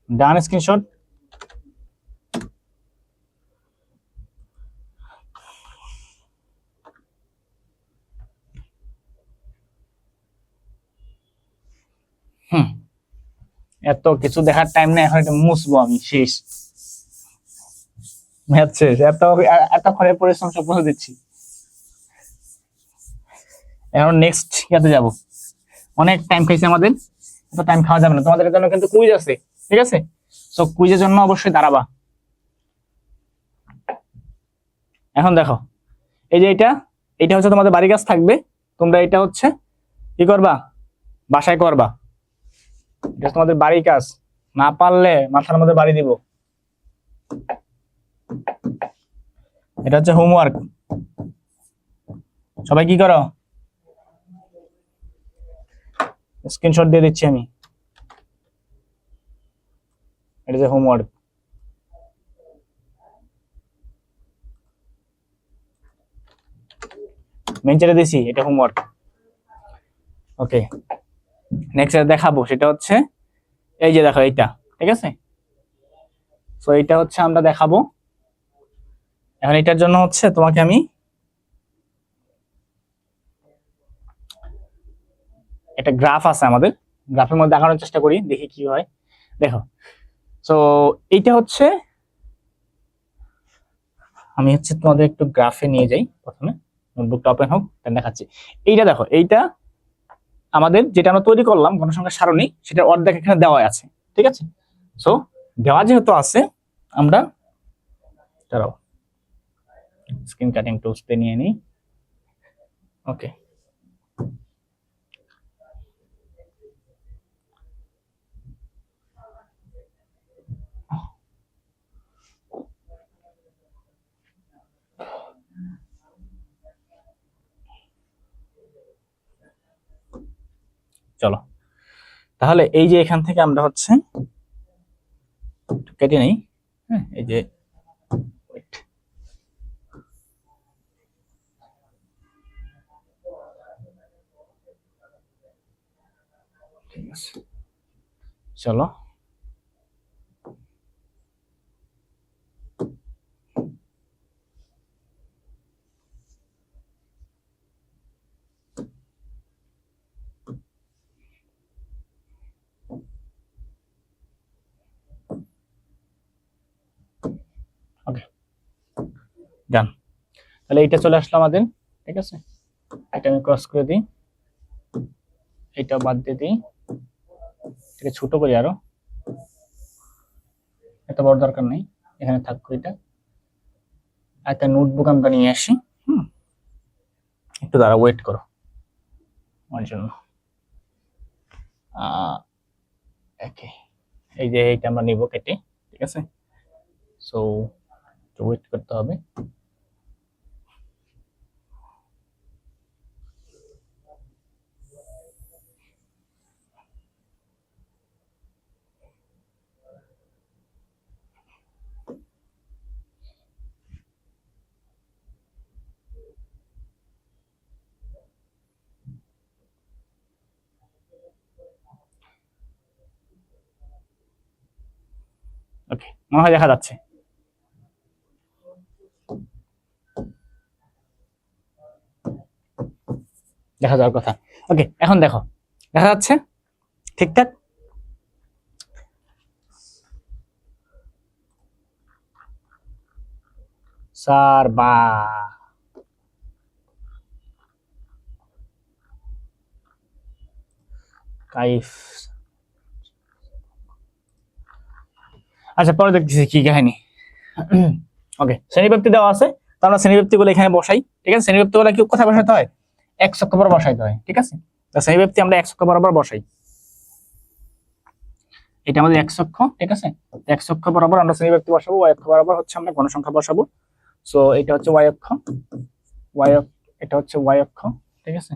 ডান, স্ক্রিনশট। এত কিছু দেখার টাইম নেই, এখন এটা মুছবো আমি, শেষ ম্যাথ শেষ। এতক্ষণে পরিশ্রম সফল দিচ্ছি, এখন নেক্সট ইয়াতে যাব। অনেক টাইম খাইছে আমাদের, এত টাইম খাওয়া যাবে না। তোমাদের জন্য কিন্তু কুইজ আছে, ঠিক আছে। সো কুইজের জন্য অবশ্যই দাঁড়াবা। এখন দেখো, এই যে এটা হচ্ছে তোমাদের বাড়ি কাজ থাকবে, তোমরা এটা হচ্ছে কি করবা, বাসায় করবা। এটা তোমাদের বাড়ি কাজ, না পারলে মাথার মধ্যে বাড়ি দিব। এটা হচ্ছে হোমওয়ার্ক, সবাই কি করো, স্ক্রিনশট দিয়ে দিচ্ছি আমি। এটা যে হোমওয়ার্ক, মেনচারে দিছি, এটা হোমওয়ার্ক। ওকে, নেক্সট দেখাবো সেটা হচ্ছে এই যে দেখো এইটা, ঠিক আছে। সো এইটা হচ্ছে আমরা দেখাবো। এখন এটার জন্য হচ্ছে তোমাকে আমি একটা গ্রাফ আছে আমাদের, গ্রাফের মধ্যে দেখানোর চেষ্টা করি, দেখি কি হয়। দেখো, সো এইটা হচ্ছে, আমি হচ্ছে তোমাদের একটু গ্রাফে নিয়ে যাই, প্রথমে নোটবুকটা ওপেন হোক, দেখাচ্ছি। এইটা দেখো, এইটা আমাদের যেটা আমরা তৈরি করলাম গণসংখ্যার সারণী, সেটার অর্ধেক এখানে দেওয়া আছে, ঠিক আছে। সো দেওয়া যেহেতু আছে, আমরা দাঁড়াও স্ক্রিন কাটিং টুলস দিয়ে নিয়ে নিই। ওকে, চলো তাহলে এই যে এখান থেকে আমরা হচ্ছে কেটে নেই। হ্যাঁ, এই যে ঠিক আছে, চলো ওকে ডান। তাহলে এইটা চলে আসলো আমাদের, ঠিক আছে। এটা আমি ক্রস করে দিই, এটা বাদ দিয়ে দিই, এটা ছোট করি আরো, এত বড় দরকার নেই, এখানে থাকবো। এটা একটা নোটবুক আমরা নিয়ে আসি। একটু দাঁড়া, ওয়েট করো আমার জন্য। ওকে, এই যে এইটা আমরা নিব কেটে, ঠিক আছে। সো ওয়েট করতে হবে। ওকে, মনে হয় দেখা যাচ্ছে। দেখা যাওয়ার কথা। ওকে, এখন দেখো দেখা যাচ্ছে ঠিকঠাক। স্যার বা কাইফ। আচ্ছা, পরে দেখতেছি কি কাহিনী। ওকে, শ্রেণীব্যক্তি দেওয়া আছে, তো আমরা শ্রেণীব্যক্তি গুলো এখানে বসাই। ঠিক আছে, শ্রেণীব্যক্তি গুলো কি কোথায় বসাতে হয়? এক অক্ষ বরাবর বসাইতে হয়। ঠিক আছে, তো শ্রেণীব্যক্তি আমরা এক অক্ষ বরাবর বসাই। এটা আমাদের এক অক্ষ। ঠিক আছে, এক অক্ষ বরাবর আমরা শ্রেণীব্যক্তি বসাবো, y অক্ষ বরাবর হচ্ছে আমরা গণসংখ্যা বসাবো। সো এটা হচ্ছে y অক্ষ, এটা হচ্ছে y অক্ষ। ঠিক আছে,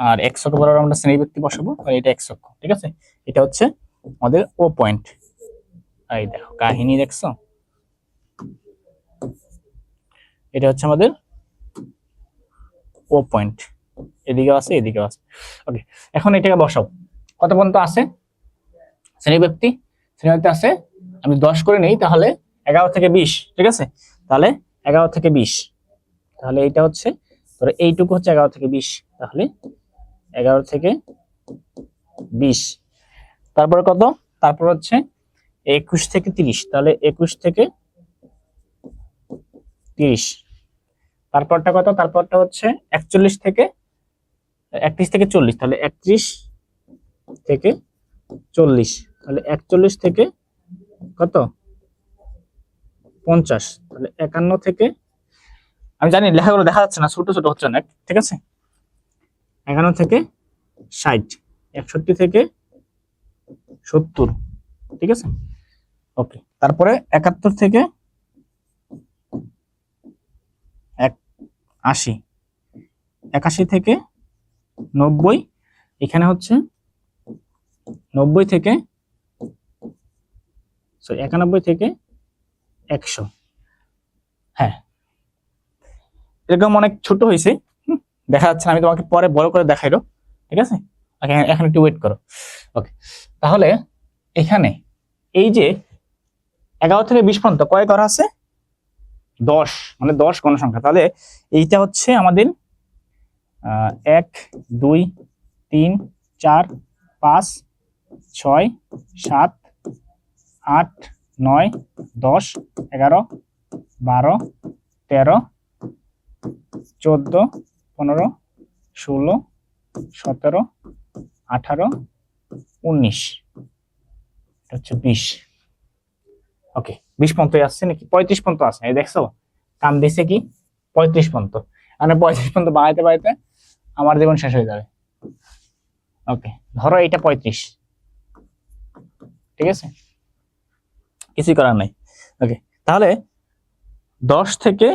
আর x অক্ষ বরাবর আমরা শ্রেণীব্যক্তি বসাবো, আর এটা x অক্ষ। ঠিক আছে, এটা হচ্ছে আমাদের ও পয়েন্ট। এই দেখো কাহিনী দেখছো, এটা হচ্ছে আমাদের ও পয়েন্ট, এদিকেও আছে এদিকেও আছে। ওকে, এখন এটাকে বসাও। কত পর্যন্ত আছে শ্রেণীব্যক্তি? শ্রেণীব্যক্তি আছে, আমি 10 করে নেই, তাহলে 11 থেকে 20। ঠিক আছে, তাহলে 11 থেকে 20, তাহলে এইটা হচ্ছে ধরো এইটুকু হচ্ছে 11 থেকে 20, তাহলে 11 থেকে 20। তারপরে কত? তারপর হচ্ছে 21 থেকে 30, তাহলে 21 থেকে 30। তারপরটা কত? তারপরটা হচ্ছে 41 থেকে 31 থেকে 40, তাহলে 31 থেকে 40, তাহলে 41 থেকে কত? 50, তাহলে 51 থেকে, আমি জানি লেখাগুলো দেখা যাচ্ছে না, ছোট ছোট হচ্ছে না। ঠিক আছে, 51 থেকে 60, 61 থেকে 70। ঠিক আছে, ওকে। তারপরে 71 থেকে 80, 81 থেকে 90, এখানে হচ্ছে 90 থেকে 91 থেকে 100। হ্যাঁ, এরকম অনেক ছোট হয়েছে, দেখা যাচ্ছে না, আমি তোমাকে পরে বড় করে দেখাইলো। ঠিক আছে, এখন একটু ওয়েট করো। ওকে, তাহলে এখানে এই যে 11 থেকে 20 পর্যন্ত কয় করা আছে? 10, মানে 10 গণসংখ্যা। তাহলে এইটা হচ্ছে আমাদের 1 2 3 4 5 6 7 8 9 10 11 12 13 14 15 16 17 18 19, এটা হচ্ছে 20। ওকে, 20 পর্যন্ত আসছে নাকি? 35 পর্যন্ত আছে, এই দেখছো কাম দিছে কি 35 পর্যন্ত। মানে 35 পর্যন্ত বাড়াইতে বাড়াইতে আমার জীবন শেষ হয়ে যাবে। ওকে, ধরো এটা 35। ঠিক আছে, কিছুই করার নাই। ওকে, তাহলে 10 থেকে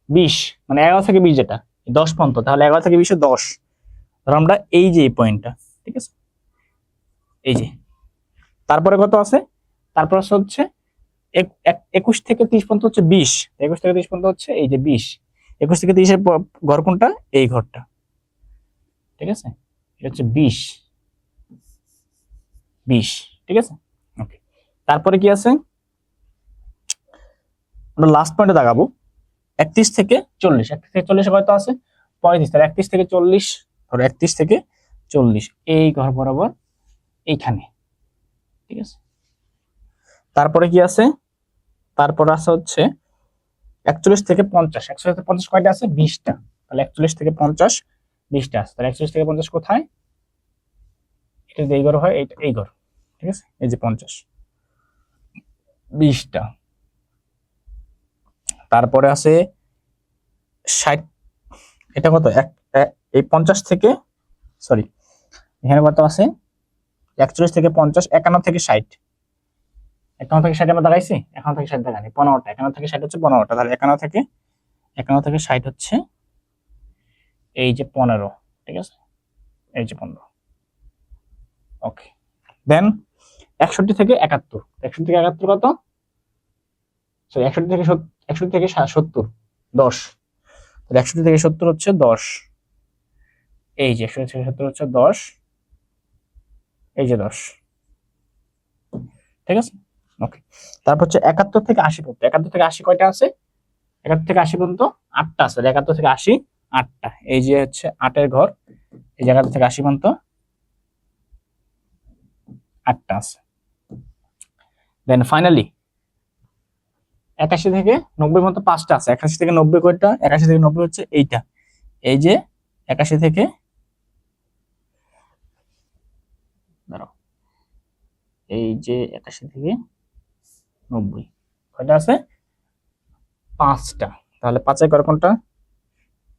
20, মানে 11 থেকে 20 যেটা 10 পর্যন্ত, তাহলে 11 থেকে 20 10। ধরো আমরা এই যে এই পয়েন্টটা, ঠিক আছে, এই যে, তারপরে কত আছে? তারপর হচ্ছে 21 থেকে 30 পর্যন্ত হচ্ছে 20, 21 থেকে 30 পর্যন্ত হচ্ছে এই যে 20। 21 থেকে 30 এর ঘর কোনটা? এই ঘরটা। ঠিক আছে, এটা হচ্ছে 20 20। ঠিক আছে, ওকে। তারপরে কি আছে? আমরা লাস্ট পয়েন্টে দাগাবো 31 থেকে 40। 31 থেকে 40 কত আছে? 35। তাহলে 31 থেকে 40, ধরো 31 থেকে 40 এই ঘর বরাবর এইখানে। ঠিক আছে, তারপরে কি আছে? তারপর আছে হচ্ছে 41 থেকে 50। 41 থেকে 50 কয়টা আছে? 20টা। তাহলে 41 থেকে 50 20টা আছে। তাহলে 41 থেকে 50 কোথায়? এটা এই ঘর হয়, এইটা এই ঘর। ঠিক আছে, এই যে 50 20টা। তারপরে আছে 60, এটা কত? এই 50 থেকে, সরি, এখানে কত আছে? 41 থেকে 50, 51 থেকে 60। 51 থেকে 60 আমরা দাঁড়াইছি, 51 থেকে 60 দাঁড়ানি 15টা। 51 থেকে 60 হচ্ছে 15টা, তাহলে 51 থেকে 60 হচ্ছে এই যে 15। ঠিক আছে, এই যে 15। ওকে, দেন 61 থেকে 71। 61 থেকে 71 কত? সরি, 61 থেকে 61 থেকে 70 10। তাহলে 61 থেকে 70 হচ্ছে 10। এই যে 61 থেকে 70 হচ্ছে 10, এই যে 10। ঠিক আছে, ওকে। তারপর হচ্ছে 71 থেকে 80 পর্যন্ত। 71 থেকে 80 কয়টা আছে? 71 থেকে 80 পর্যন্ত 8টা আছে, 71 থেকে 80 8টা, এই যে হচ্ছে 8-এর ঘর, এই জায়গাটা থেকে 80 পর্যন্ত 8টা আছে। দেন ফাইনালি 81 থেকে 90 পর্যন্ত 5টা আছে। 81 থেকে 90 কয়টা? 81 থেকে 90 হচ্ছে এইটা, এই যে 81 থেকে, দাঁড়াও, এই যে 81 থেকে 90 কয়টা আছে? 5টা। তাহলে 5-এর ঘর কোনটা?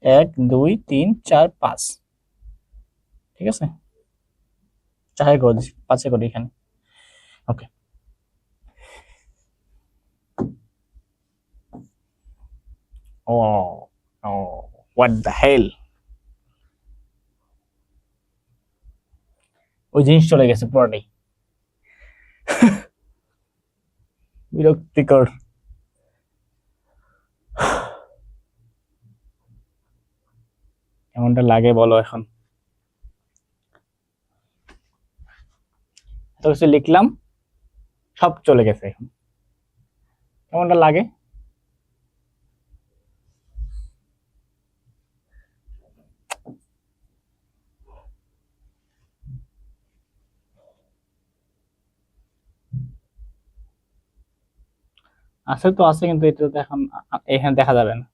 1 2 3 4 5, ঠিক আছে, 4-এর ঘর, 5-এর ঘর এখানে। ওকে, ও ও হোয়াট দ্য হেল, ওই জিনিস চলে গেছে পুরোটাই। বিরক্তিকর। কেমনটা লাগে বলো এখন? এত কিছু লিখলাম, সব চলে গেছে এখন, কেমনটা লাগে? আছে তো আছে, কিন্তু এটা তো এখন এখানে দেখা যাবে না,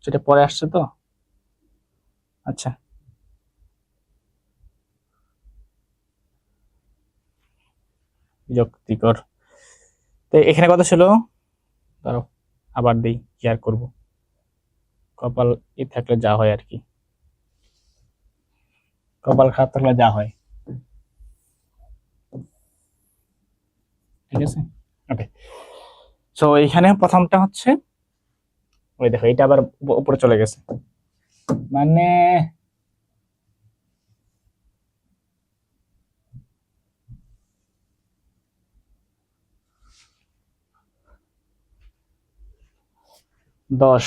সেটা পরে আসছে তো। আচ্ছা, বিরক্তিকর। তো এখানে কথা ছিল, ধরো আবার দেই, কি আর করবো, কপাল থাকলে যা হয় আর কি, কপাল খারাপ থাকলে যা হয়, ঠিক আছে। ওকে, সো এইখানে প্রথমটা হচ্ছে, ওই দেখো এটা আবার উপরে চলে গেছে, মানে 10,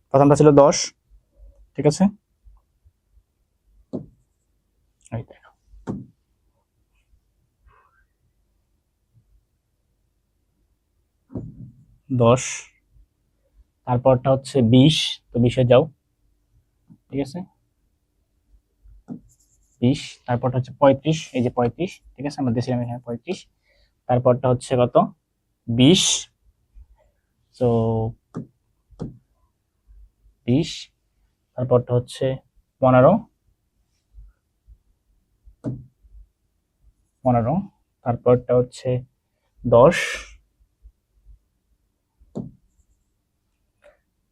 প্রথমটা ছিল 10, ঠিক আছে, এই দেখো 10, তারপরটা হচ্ছে 20, তো 20-এ যাও, ঠিক আছে, 20, তারপরটা হচ্ছে 35, এই যে 35, ঠিক আছে, আমরা দিয়েছিলাম এখানে 35, তারপরটা হচ্ছে কত? 20, তো 20, তারপরটা হচ্ছে 15, 15, তারপরটা হচ্ছে 10,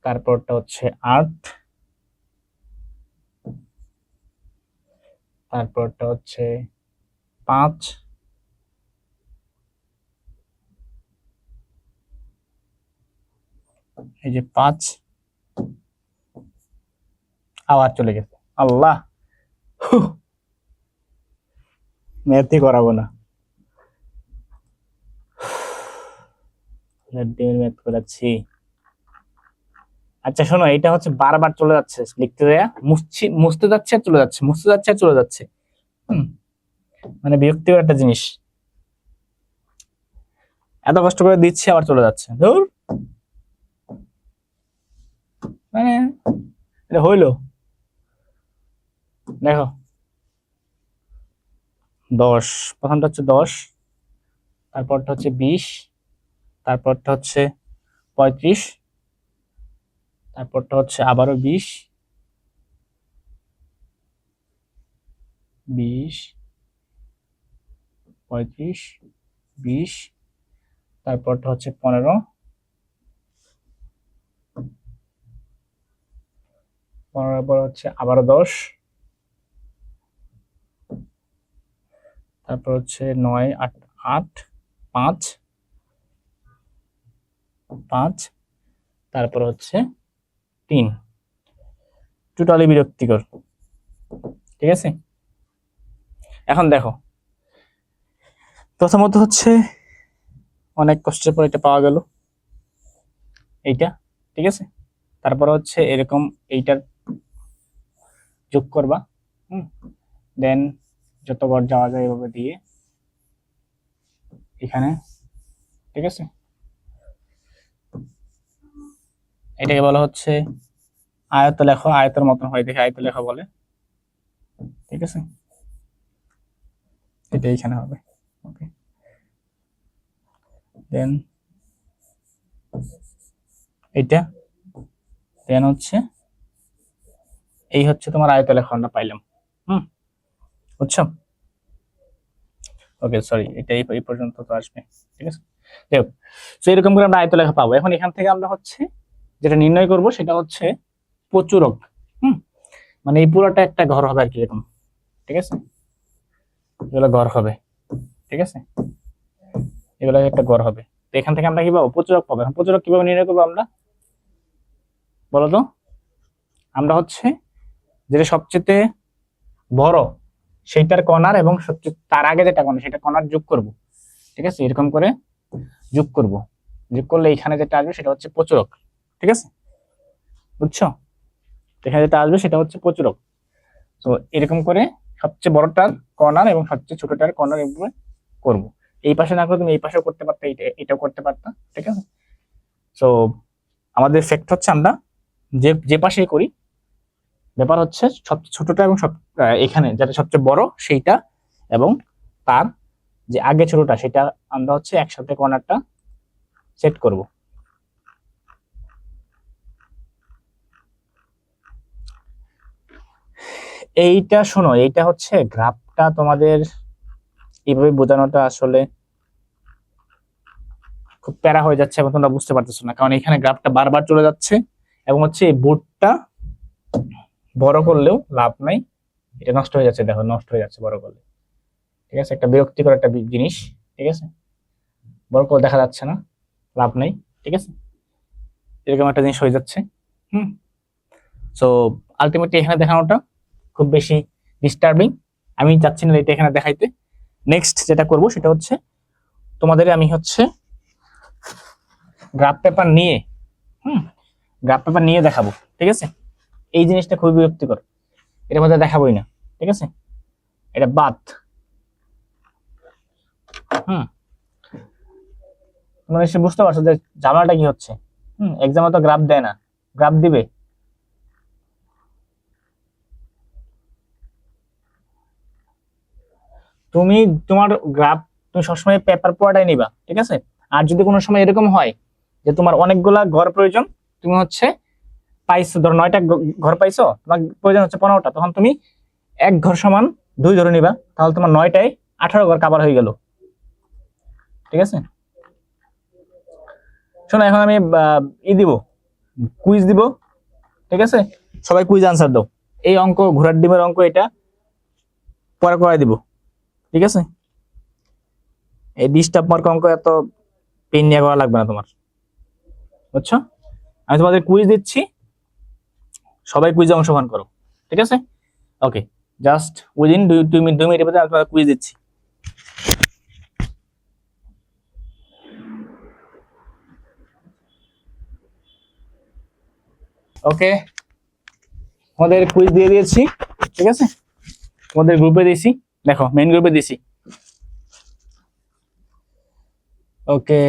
তারপরটা হচ্ছে 8, তারপরটা হচ্ছে 5, এই যে 5, আবার চলে গেছে, আল্লাহ, ম্যাথই করাবো না, ম্যাথ করাচ্ছি। আচ্ছা শোনো, এটা হচ্ছে বারবার চলে যাচ্ছে, লিখতে দেয়া মুছতে যাচ্ছে আর চলে যাচ্ছে, মুছতে যাচ্ছে আর চলে যাচ্ছে, মানে বিরক্তিকর একটা জিনিস, এত কষ্ট করে দিচ্ছি আবার চলে যাচ্ছে, ধুর, মানে এটা হইলো। দেখো 10, প্রথমটা হচ্ছে 10, তারপরটা হচ্ছে 20, তারপরটা হচ্ছে 35, তারপরটা হচ্ছে আবারও 20, 20 35 20, তারপরটা হচ্ছে 15, 15 পর হচ্ছে আবারও 10, তারপর হচ্ছে 9 8 8 5 5, তারপর হচ্ছে 3, টোটালি বিরক্তিকর, ঠিক আছে। এখন দেখো, প্রথমত হচ্ছে অনেক কষ্টের পর এটা পাওয়া গেল, এইটা, ঠিক আছে, তারপর হচ্ছে এরকম এইটার যোগ করবা, দেন যত ঘর যাওয়া যায় এভাবে দিয়ে এখানে, ঠিক আছে, এটাকে বলা হচ্ছে আয়ত লেখ, আয়তের মতন হয় দেখে আয়ত লেখ বলে। ঠিক আছে, এটা এইখানে হবে। ওকে, দেন এটা, দেন হচ্ছে এই হচ্ছে তোমার আয়ত লেখ আমরা পাইলাম। হুম, বুঝছো? ওকে, সরি, এটা এই পর্যন্ত তো আসবে। ঠিক আছে, যাই হোক, তো এরকম করে আমরা আয়ত লেখা পাবো। এখন এখান থেকে আমরা হচ্ছে যেটা নির্ণয় করব সেটা হচ্ছে প্রচুরক। হুম, মানে এই পুরোটা একটা ঘর হবে আর কি, এরকম। ঠিক আছে, এগুলো ঘর হবে। ঠিক আছে, এগুলো একটা ঘর হবে। তো এখান থেকে আমরা কি পাবো? প্রচুরক পাবো। এখন প্রচুরক কিভাবে নির্ণয় করবো আমরা, বলো তো? আমরা হচ্ছে যেটা সবচেয়ে বড় সেইটার কণার এবং সবচেয়ে তার আগে যেটা কণা সেটা কণার যোগ করব। ঠিক আছে, এরকম করে যোগ করব। যোগ করলে এখানে যেটা আসবে সেটা হচ্ছে প্রচুরক। ঠিক আছে, বুঝছো? এখানে যেটা আসবে সেটা হচ্ছে প্রচুরক। তো এরকম করে সবচেয়ে বড়টার কর্নার এবং সবচেয়ে ছোটটার কর্নার এভাবে করবো। এই পাশে না করে তুমি এই পাশেও করতে পারতা, এটাও করতে পারতা। ঠিক আছে, তো আমাদের ফ্যাক্ট হচ্ছে আমরা যে যে পাশেই করি, ব্যাপার হচ্ছে সবচেয়ে ছোটটা এবং সব এখানে যেটা সবচেয়ে বড় সেইটা এবং তার যে আগে ছোটটা সেটা আমরা হচ্ছে একসাথে কর্নারটা সেট করব। এইটা শোনো, এইটা হচ্ছে গ্রাফটা তোমাদের এইভাবে বোঝানোটা আসলে খুব প্যারা হয়ে যাচ্ছে এবং তোমরা বুঝতে পারতেছো না, কারণ এখানে গ্রাফটা বারবার চলে যাচ্ছে এবং হচ্ছে এই বোর্ডটা বড় করলেও লাভ নাই, এটা নষ্ট হয়ে যাচ্ছে। দেখো, নষ্ট হয়ে যাচ্ছে বড় করলে। ঠিক আছে, একটা বিরক্তিকর একটা জিনিস। ঠিক আছে, বড় করে দেখা যাচ্ছে না, লাভ নাই। ঠিক আছে, এরকম একটা জিনিস হয়ে যাচ্ছে। হুম, সো আলটিমেটলি এখানে দেখানোটা খুব বেশি ডিস্টার্বিং, আমি চাচ্ছি না এটা এখানে দেখাইতে। নেক্সট যেটা করব সেটা হচ্ছে তোমাদের আমি হচ্ছে গ্রাফ পেপার নিয়ে, হুম, গ্রাফ পেপার নিয়ে দেখাবো। ঠিক আছে, এই জিনিসটা খুবই বিরক্তিকর, এটার মধ্যে দেখাবোই না। ঠিক আছে, এটা বাদ। হুম, তোমরা নিশ্চয়ই বুঝতে পারছো যে ঝামেলাটা কি হচ্ছে। এক্সামে তো গ্রাফ দেয় না, গ্রাফ দিবে? তুমি তোমার গ্রাফ তুমি সবসময় পেপার পড়াটাই নিবা। ঠিক আছে, আর যদি কোনো সময় এরকম হয় যে তোমার অনেকগুলা ঘর প্রয়োজন, তুমি হচ্ছে পাইছো ধরো 9টা ঘর পাইছো, তোমার প্রয়োজন হচ্ছে 15টা, তখন তুমি এক ঘর সমান 2 ধরে নিবা, তাহলে তোমার 9টায় 18 ঘর কাভার হয়ে গেল। ঠিক আছে, শোনো, এখন আমি দিব, কুইজ দিব। ঠিক আছে, সবাই কুইজ আনসার দাও। এই অঙ্ক, ঘোড়ার ডিমের অঙ্ক, এটা পরে করাই দিব। ঠিক আছে, এই ডিস্টার্ব মার্ক অঙ্ক এত পেন নিয়ে করা লাগবে না তোমার, বুঝছো? আমি তোমাদের কুইজ দিচ্ছি, সবাই কুইজে অংশগ্রহণ করো। ঠিক আছে, ওকে, জাস্ট উইদিন 2 মিনিটের মধ্যে আমি তোমাদের কুইজ দিচ্ছি। ওকে, তোমাদের কুইজ দিয়ে দিয়েছি। ঠিক আছে, তোমাদের গ্রুপে দিয়েছি, দেখো মেইন গ্রুপে দিয়েছি। Okay,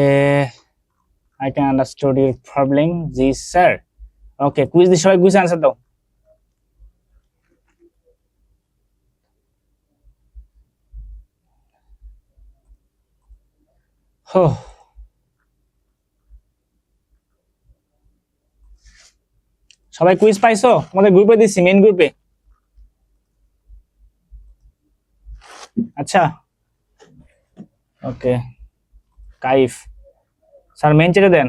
I can understood your problem, জি স্যার। ওকে, কুইজ দিয়ে সবাই কুইজ আনসার দাও। হো, সবাই কুইজ পাইছো? তোমাদের গ্রুপে দিছি, মেইন গ্রুপে। আচ্ছা, ওকে, কাইফ স্যার মেইন চ্যাটে দেন।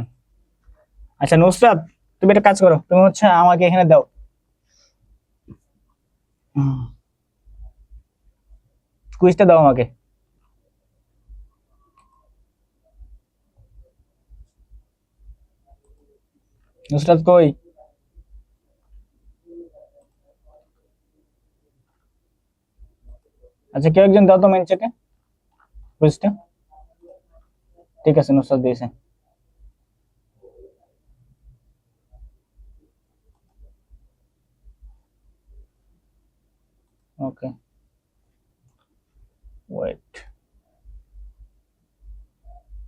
আচ্ছা নুসরাত, তুমি একটা কাজ করো, তুমি হচ্ছে আমাকে এখানে দাও। কুইজটা দাও আমাকে। নুসরাত কই? আচ্ছা, কেউ একজন দাও তো মেইন চ্যাটে কুইজটা। ঠিক আছে, নুসরাত দিয়েছে। ওকে, ওয়েট,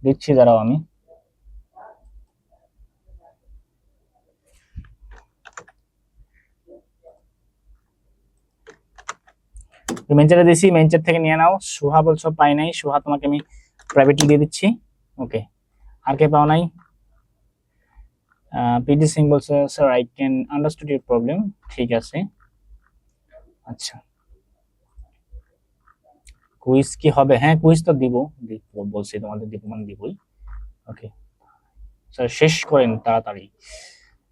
দিচ্ছি, দাঁড়াও আমি। মেনচেটে দিছি, মেনচেট থেকে নিয়ে নাও। সুহা বলছো পাই নাই, সুহা তোমাকে আমি প্রাইভেটলি দিয়ে দিচ্ছি। ওকে, আর কে পাও নাই? পিডি সিং বলছে sir I can understand your problem. ঠিক আছে, আচ্ছা কুইজ কি হবে? হ্যাঁ কুইজ তো দিব, বলছি তোমাদের দিব মানে দিবই। ওকে স্যার শেষ করেন তাড়াতাড়ি।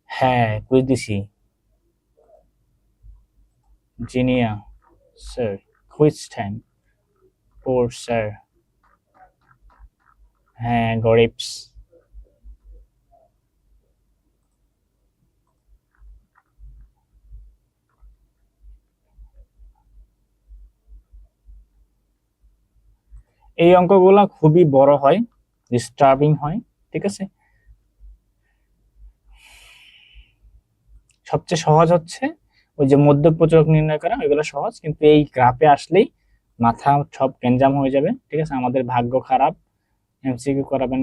হ্যাঁ কুইজ দিছি। জিনিয়া sir quiz time for sir. হ্যাঁ গরিবস। এই অঙ্কগুলা খুবই বড় হয়, ডিস্টার্বিং হয়, ঠিক আছে। সবচেয়ে সহজ হচ্ছে ওই যে মধ্যক প্রচলক নির্ণয় করা, ওইগুলো সহজ, কিন্তু এই গ্রাফে আসলেই মাথা সব গ্যাঞ্জাম হয়ে যাবে, ঠিক আছে। আমাদের ভাগ্য খারাপ। এমসিকিউ করাবেন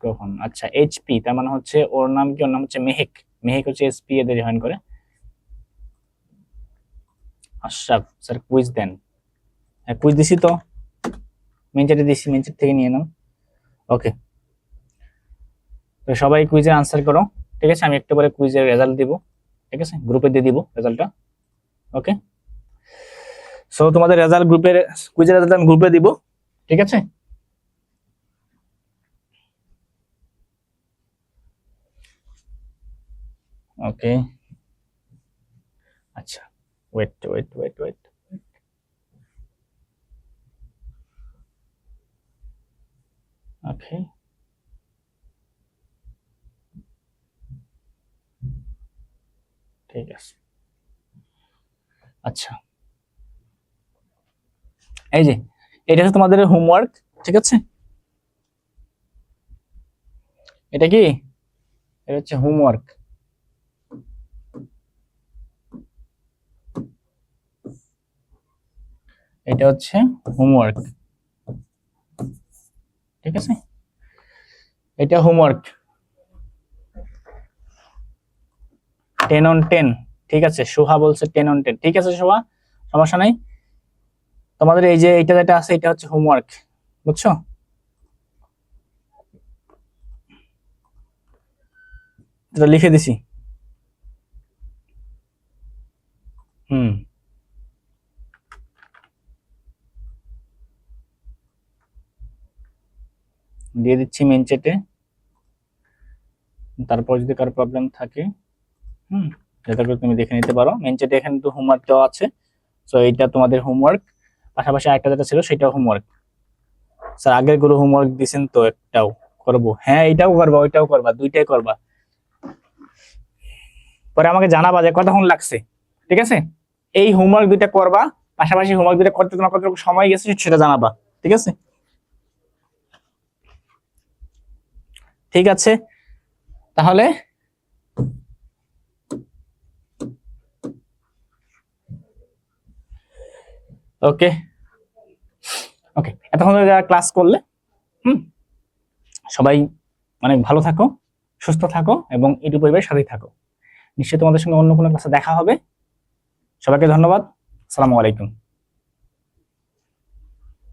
কখন? আচ্ছা এইচপি, তার মানে হচ্ছে ওর নাম কি? ওর নাম হচ্ছে মেহেক। মেহেক হচ্ছে এসপি এদের জয়েন করে। আশরাফ স্যার কুইজ দেন। হ্যাঁ কুইজ দিছি তো, মেনচেটে দিছি, মেনচেট থেকে নিয়ে নাও। ওকে, তো সবাই কুইজের আনসার করো, ঠিক আছে। আমি একটু পরে কুইজের রেজাল্ট দিব, ঠিক আছে, গ্রুপে দিয়ে দিব রেজাল্টটা। ওকে, সো তোমাদের রেজাল্ট গ্রুপের, কুইজের রেজাল্ট আমি গ্রুপে দিব, ঠিক আছে। ওকে আচ্ছা, ওয়েট ওয়েট ওয়েট ওয়েট। ওকে ঠিক আছে, আচ্ছা এই যে এটা হচ্ছে তোমাদের হোমওয়ার্ক, ঠিক আছে। এটা কি? এটা হচ্ছে হোমওয়ার্ক। এটা হচ্ছে হোমওয়ার্ক, ঠিক আছে। এটা হোমওয়ার্ক 10 on 10, ঠিক আছে। সোহা বলছে 10 on 10, ঠিক আছে সোহা, সমস্যা নাই। তোমাদের এই যে এটা যেটা আছে এটা হচ্ছে হোমওয়ার্ক, বুঝছো? এটা লিখে দিছি। দিয়ে দিচ্ছি মেন চ্যাটে। তারপর যদি কারো প্রবলেম থাকে যাতে করে তুমি দেখে নিতে পারো। মেন চ্যাটে এখানে তো হোমওয়ার্ক দেওয়া আছে, সো এইটা তোমাদের হোমওয়ার্ক। পাশাপাশি আরেকটা যেটা ছিল সেটাও হোমওয়ার্ক। স্যার আগের গুলো হোমওয়ার্ক দিয়েছেন তো, একটাও করবো? হ্যাঁ এইটাও করবা, ওইটাও করবা, দুইটাই করবা। পরে আমাকে জানাবা যে কতক্ষণ লাগছে, ঠিক আছে। এই হোমওয়ার্ক দুইটা করবা, পাশাপাশি হোমওয়ার্ক দুইটা করতে তোমার কতটুকু সময় গেছে সেটা জানাবা, ঠিক আছে। ঠিক আছে তাহলে ওকে ওকে, এতক্ষণ যারা ক্লাস করলে সবাই অনেক ভালো থাকো, সুস্থ থাকো এবং ইউটিউব পরিবারের সাথেই থাকো। নিশ্চয়ই তোমাদের সঙ্গে অন্য কোনো ক্লাসে দেখা হবে। সবাইকে ধন্যবাদ। আসসালামু আলাইকুম।